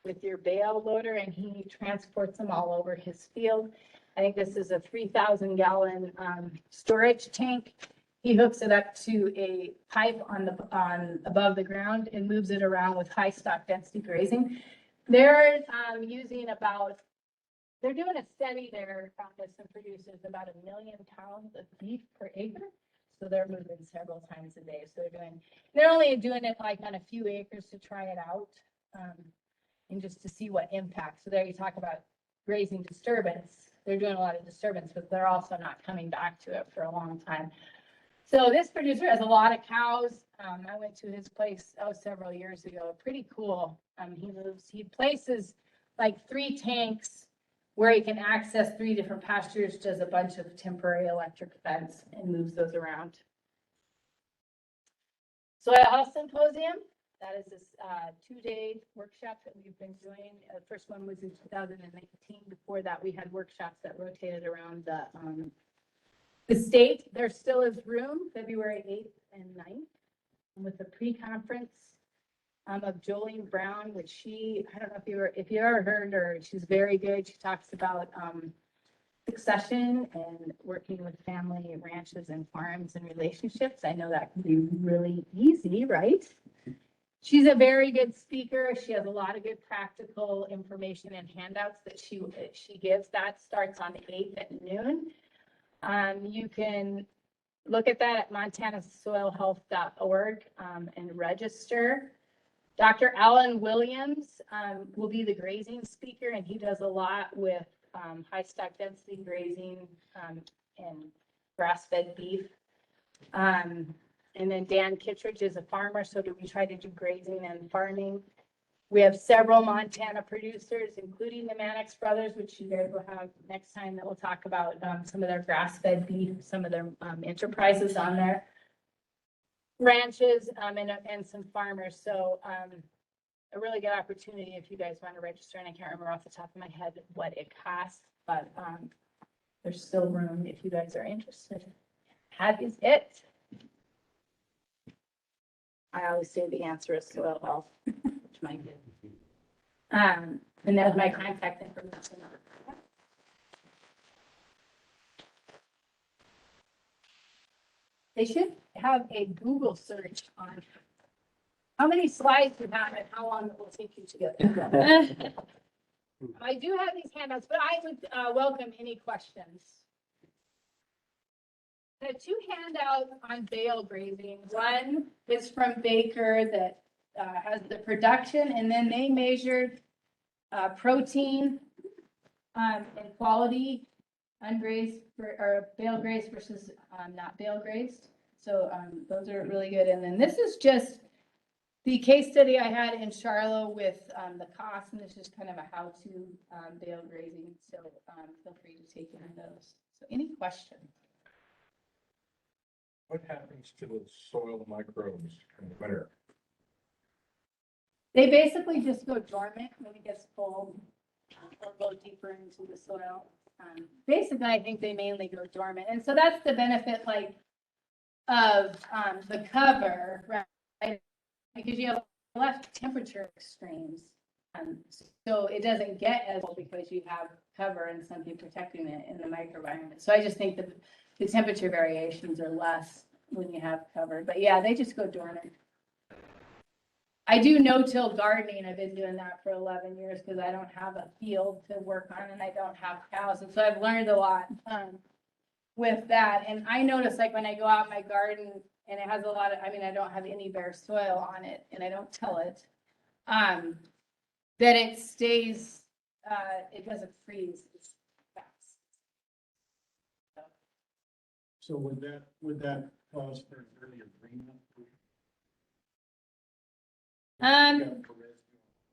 S1: with your bale loader, and he transports them all over his field. I think this is a 3,000 gallon storage tank. He hooks it up to a pipe on above the ground and moves it around with high stock density grazing. They're using about, they're doing a study there with some producers, about 1 million pounds of beef per acre. So they're moving several times a day. So they're only doing it like on a few acres to try it out and just to see what impact. So there you talk about grazing disturbance. They're doing a lot of disturbance, but they're also not coming back to it for a long time. So this producer has a lot of cows. I went to his place, several years ago. Pretty cool. He places like 3 tanks where he can access 3 different pastures, does a bunch of temporary electric fence and moves those around. Soil Health Symposium, that is this 2-day workshop that we've been doing. The first one was in 2019. Before that, we had workshops that rotated around the state. There still is room, February 8th and 9th, with the pre-conference of Jolene Brown, which I don't know if you ever heard her, she's very good. She talks about succession and working with family ranches and farms and relationships. I know that can be really easy, right? She's a very good speaker. She has a lot of good practical information and handouts that she gives. That starts on the 8th at noon. You can look at that at montanasoilhealth.org and register. Dr. Alan Williams will be the grazing speaker, and he does a lot with high stock density grazing and grass-fed beef. And then Dan Kittredge is a farmer, so we try to do grazing and farming. We have several Montana producers, including the Mannix brothers, which you guys will have next time, that we'll talk about some of their grass-fed beef, some of their enterprises on their ranches, and some farmers. So a really good opportunity if you guys want to register. And I can't remember off the top of my head what it costs, but there's still room if you guys are interested. That is it. I always say the answer is soil health, which might be. And that was my contact information. They should have a Google search on how many slides you have and how long it will take you to get through them. I do have these handouts, but I would welcome any questions. The 2 handouts on bale grazing. One is from Baker that has the production, and then they measured protein and quality ungrazed or bale grazed versus not bale grazed. So those are really good. And then this is just the case study I had in Charlotte with the cost, and this is kind of a how-to bale grazing. So feel free to take in those. So any questions?
S4: What happens to the soil microbes in the winter?
S1: They basically just go dormant when it gets cold or go deeper into the soil. Basically, I think they mainly go dormant. And so that's the benefit of the cover, right? Because you have less temperature extremes. So it doesn't get as cold because you have cover and something protecting it in the microenvironment. So I just think that the temperature variations are less when you have cover. But yeah, they just go dormant. I do no-till gardening. I've been doing that for 11 years because I don't have a field to work on and I don't have cows. And so I've learned a lot with that. And I notice like when I go out in my garden and it has a lot of, I don't have any bare soil on it and I don't till it, that it stays, it doesn't freeze as fast.
S3: So would that cause for an earlier green up?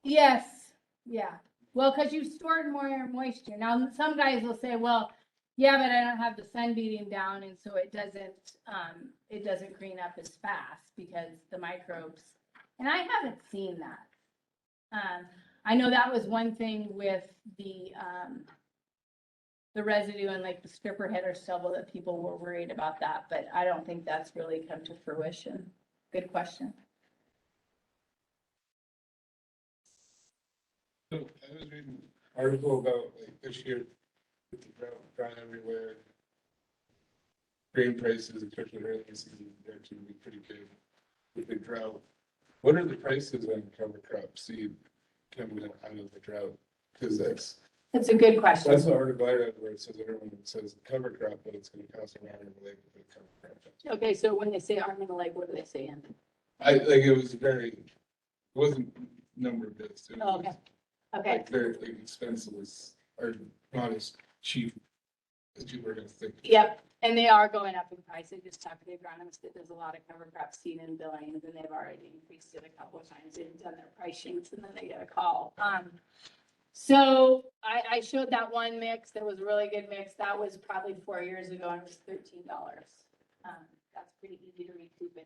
S1: Yes, yeah. Well, because you stored more moisture. Now, some guys will say, well, yeah, but I don't have the sun beating down, and so it doesn't green up as fast because the microbes. And I haven't seen that. I know that was one thing with the residue and like the stripper head or stubble that people were worried about that, but I don't think that's really come to fruition. Good question.
S7: So I was reading an article about like this year with the drought dry everywhere. Grain prices, especially early in the season, they're to be pretty good with the drought. What are the prices on cover crop seed coming out of the drought? Because
S1: That's a good question.
S7: that's the article I read where it says everyone says cover crop, but it's going to cost an arm and a leg for the cover crop.
S1: Okay, so when they say arm and a leg, what do they say in?
S7: It was it wasn't number based. It
S1: Oh,
S7: was
S1: okay. Okay.
S7: Like their expenses are not as cheap as people are gonna think.
S1: Yep. And they are going up in price. I just talked to the agronomist that there's a lot of cover crop seed in Billings, and they've already increased it a couple of times. They've done their price sheets, and then they get a call. So I showed that one mix. That was a really good mix. That was probably 4 years ago, and it was $13. That's pretty easy to recoup in.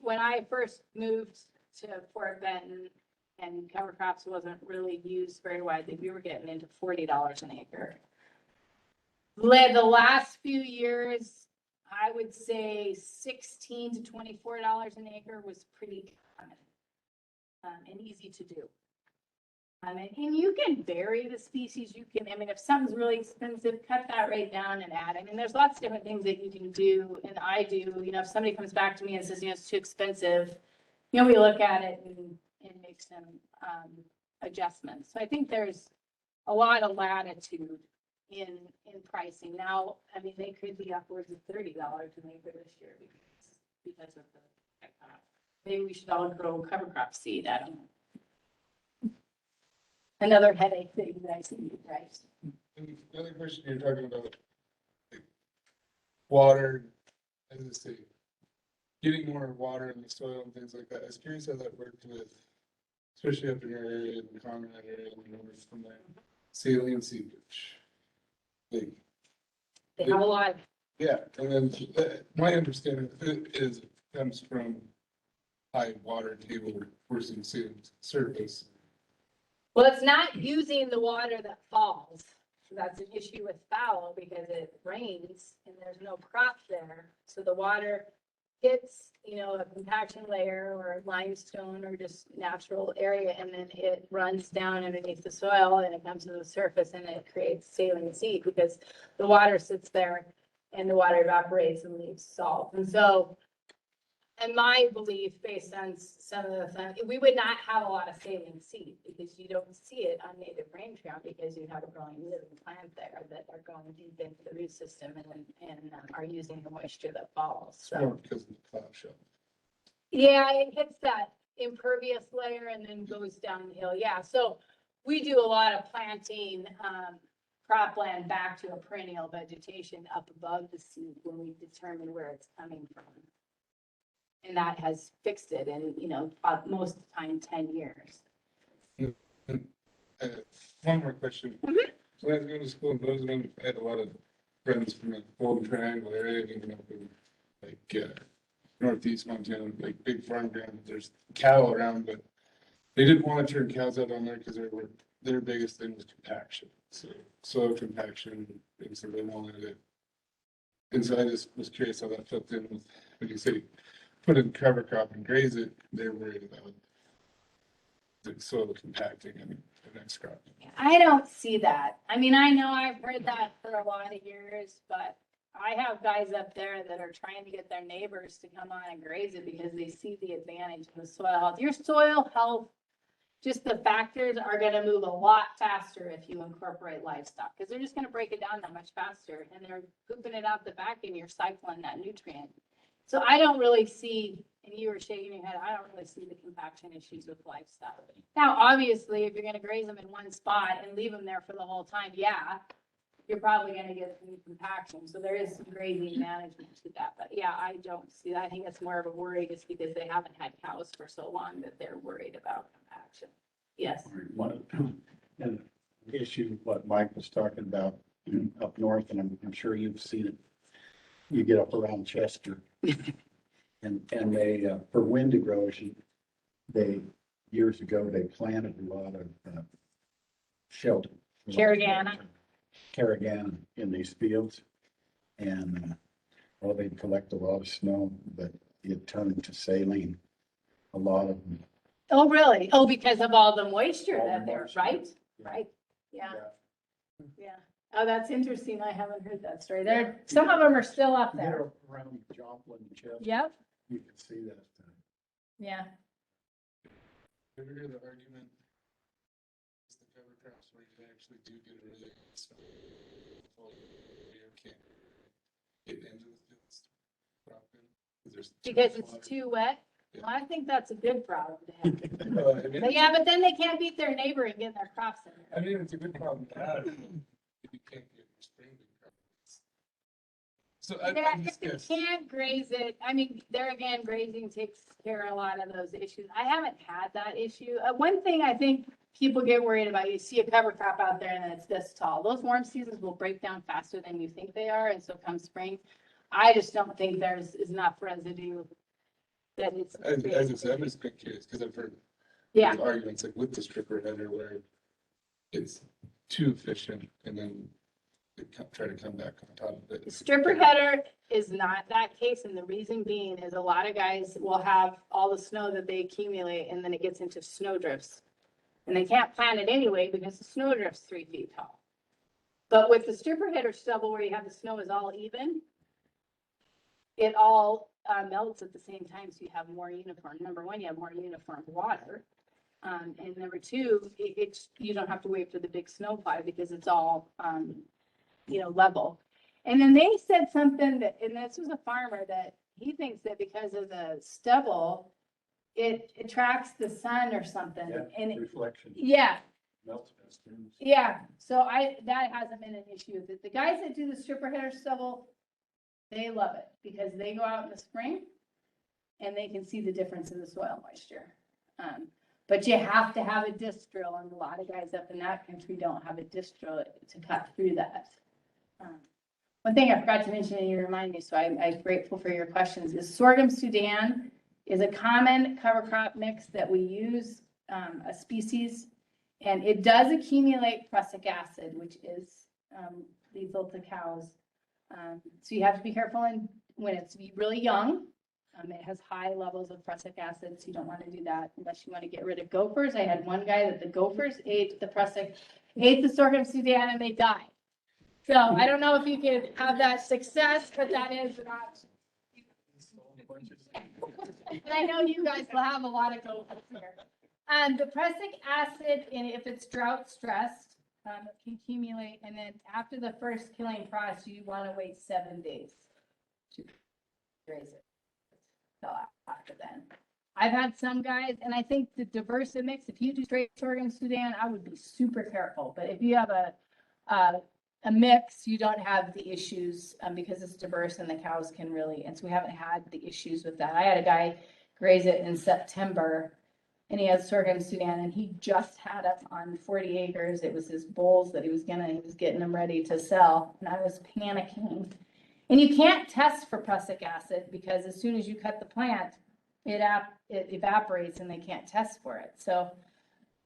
S1: When I first moved to Fort Benton and cover crops wasn't really used very widely, we were getting into $40 an acre. The last few years, I would say $16 to $24 an acre was pretty common, and easy to do. And you can vary the species. You can, I mean, if something's really expensive, cut that right down and add. I mean, there's lots of different things that you can do, and I do. You know, if somebody comes back to me and says, you know, it's too expensive, you know, we look at it and make some adjustments. So I think there's a lot of latitude in pricing. Now, I mean, they could be upwards of $30 an acre this year because of the maybe we should all grow cover crop seed. I don't know. Another headache that you guys need, right?
S7: And the other question you're talking about, like, water, as I say, getting more water in the soil and things like that. I was curious how that worked with, especially up in your area, in the Conrad area, and north from there, saline seepage. Like,
S1: They have a lot.
S7: yeah, and then my understanding of it is it comes from high water table worsening surface.
S1: Well, it's not using the water that falls. So that's an issue with fallow because it rains and there's no crop there. So the water hits, you know, a compaction layer or limestone or just natural area, and then it runs down underneath the soil and it comes to the surface and it creates saline seed because the water sits there and the water evaporates and leaves salt. And so, in my belief, based on some of the, we would not have a lot of saline seed because you don't see it on native range ground because you have a growing living plant there that are going deep into the root system and are using the moisture that falls. So.
S7: More because of the cloud shelter.
S1: Yeah, it hits that impervious layer and then goes downhill. Yeah, so we do a lot of planting cropland back to a perennial vegetation up above the seed when we determine where it's coming from. And that has fixed it in, you know, most of the time, 10 years.
S7: One more question. So when I was going to school in Bozeman, I had a lot of friends from the Golden Triangle area, even up in like northeast Montana, like big farm ground. There's cattle around, but they didn't want to turn cows out on there because their biggest thing was compaction. So soil compaction, and so they wanted it. And so I just was curious how that fits in with when you say put in cover crop and graze it, they're worried about the soil compacting and the next crop.
S1: I don't see that. I mean, I know I've heard that for a lot of years, but I have guys up there that are trying to get their neighbors to come on and graze it because they see the advantage of the soil health. Your soil health, just the factors are going to move a lot faster if you incorporate livestock because they're just going to break it down that much faster and they're pooping it out the back and you're cycling that nutrient. So I don't really see, and you were shaking your head, I don't really see the compaction issues with livestock. Now, obviously, if you're going to graze them in one spot and leave them there for the whole time, yeah, you're probably going to get some compaction. So there is some grazing management to that. But yeah, I don't see that. I think it's more of a worry just because they haven't had cows for so long that they're worried about compaction. Yes.
S3: And the issue, what Mike was talking about up north, and I'm sure you've seen it. You get up around Chester and they, for wind erosion, years ago, they planted a lot of shelter.
S1: Carragana.
S3: In these fields. And, well, they'd collect a lot of snow, but it turned to saline. A lot of them.
S1: Oh, really? Oh, because of all the moisture
S3: All the
S1: that there's,
S3: moisture.
S1: right? Right. Yeah. Yeah. Oh, that's interesting. I haven't heard that story. There, some of them are still up there.
S3: They're around Joplin and Chester.
S1: Yep.
S3: You can see that.
S1: Yeah.
S7: Ever hear the argument? It's the cover crops where you actually do get a really good smell. You can't get into the fields. Crop in, there's too
S1: Because
S7: much
S1: it's
S7: water.
S1: too wet. Well, I think that's a good problem to have.
S7: I mean,
S1: But yeah, but then they can't beat their neighbor and get their crops in
S7: I
S1: there.
S7: mean, it's a good problem to have if you can't get your spring crops. So
S1: Yeah,
S7: I'm
S1: if
S7: just
S1: you
S7: guess.
S1: can't graze it, I mean, there again, grazing takes care of a lot of those issues. I haven't had that issue. One thing I think people get worried about, you see a cover crop out there and it's this tall. Those warm seasons will break down faster than you think they are, and so come spring, I just don't think there's enough residue that it's.
S7: As I said, I'm just been curious, because I've heard
S1: Yeah,
S7: arguments like with the stripper header where it's too efficient and then they try to come back on top of it.
S1: the stripper header is not that case, and the reason being is a lot of guys will have all the snow that they accumulate, and then it gets into snow drifts. And they can't plant it anyway because the snow drift's 3 feet tall. But with the stripper header stubble where you have the snow is all even, it all melts at the same time, so you have more uniform. Number one, you have more uniform water. And number two, you don't have to wait for the big snow plow because it's all, level. And then they said something that, and this was a farmer, that he thinks that because of the stubble, it attracts the sun or something. And
S3: Reflection.
S1: yeah,
S3: Melts best things.
S1: yeah, so that hasn't been an issue with it. The guys that do the stripper header stubble, they love it because they go out in the spring and they can see the difference in the soil moisture. But you have to have a disc drill, and a lot of guys up in that country don't have a disc drill to cut through that. One thing I forgot to mention, and you remind me, so I'm grateful for your questions, is sorghum Sudan is a common cover crop mix that we use, a species, and it does accumulate prussic acid, which is lethal to cows. So you have to be careful when it's really young. It has high levels of prussic acid, so you don't want to do that unless you want to get rid of gophers. I had one guy that the gophers ate the sorghum Sudan, and they died. So I don't know if you could have that success, but that is an option. And I know you guys will have a lot of gophers here. The prussic acid, if it's drought stressed, it can accumulate, and then after the first killing frost, you want to wait 7 days to graze it. So after then, I've had some guys, and I think the diverse mix, if you do straight sorghum Sudan, I would be super careful. But if you have a mix, you don't have the issues because it's diverse and the cows can really, and so we haven't had the issues with that. I had a guy graze it in September, and he had sorghum Sudan, and he just had it on 40 acres. It was his bulls that he was getting them ready to sell, and I was panicking. And you can't test for prussic acid because as soon as you cut the plant, it evaporates and they can't test for it. So,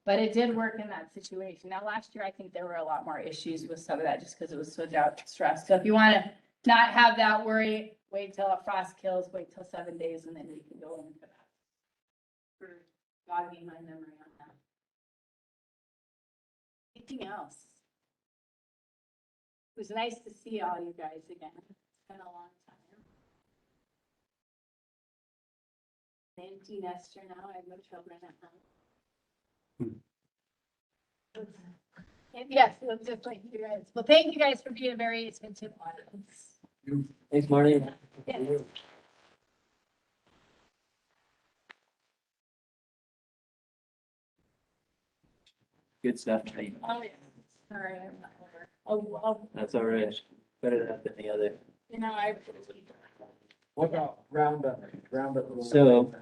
S1: but it did work in that situation. Now, last year, I think there were a lot more issues with some of that just because it was so drought stressed. So if you want to not have that worry, wait till a frost kills, wait till 7 days, and then you can go into that. For jogging my memory on that. Anything else? It was nice to see all you guys again. It's been a long time. Empty nester now. I have no children at home. Yes, it's just like you guys. Well, thank you guys for being a very attentive audience.
S2: Thanks, Marty.
S1: Yes.
S2: Good stuff, Marty.
S1: Oh, yeah. Sorry, I'm not over. Oh,
S2: That's all right. Better that than the other.
S1: I.
S6: What about roundup?
S2: So,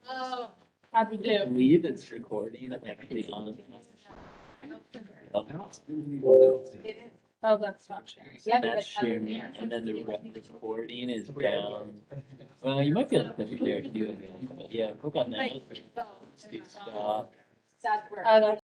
S1: Oh, how'd you
S2: I
S1: do?
S2: believe it's recording actually on.
S1: Oh, that's not sharing.
S2: That's sharing, and then the recording is down. Well, you might be able to share it too, but yeah, click on that. Stop.
S1: That's where.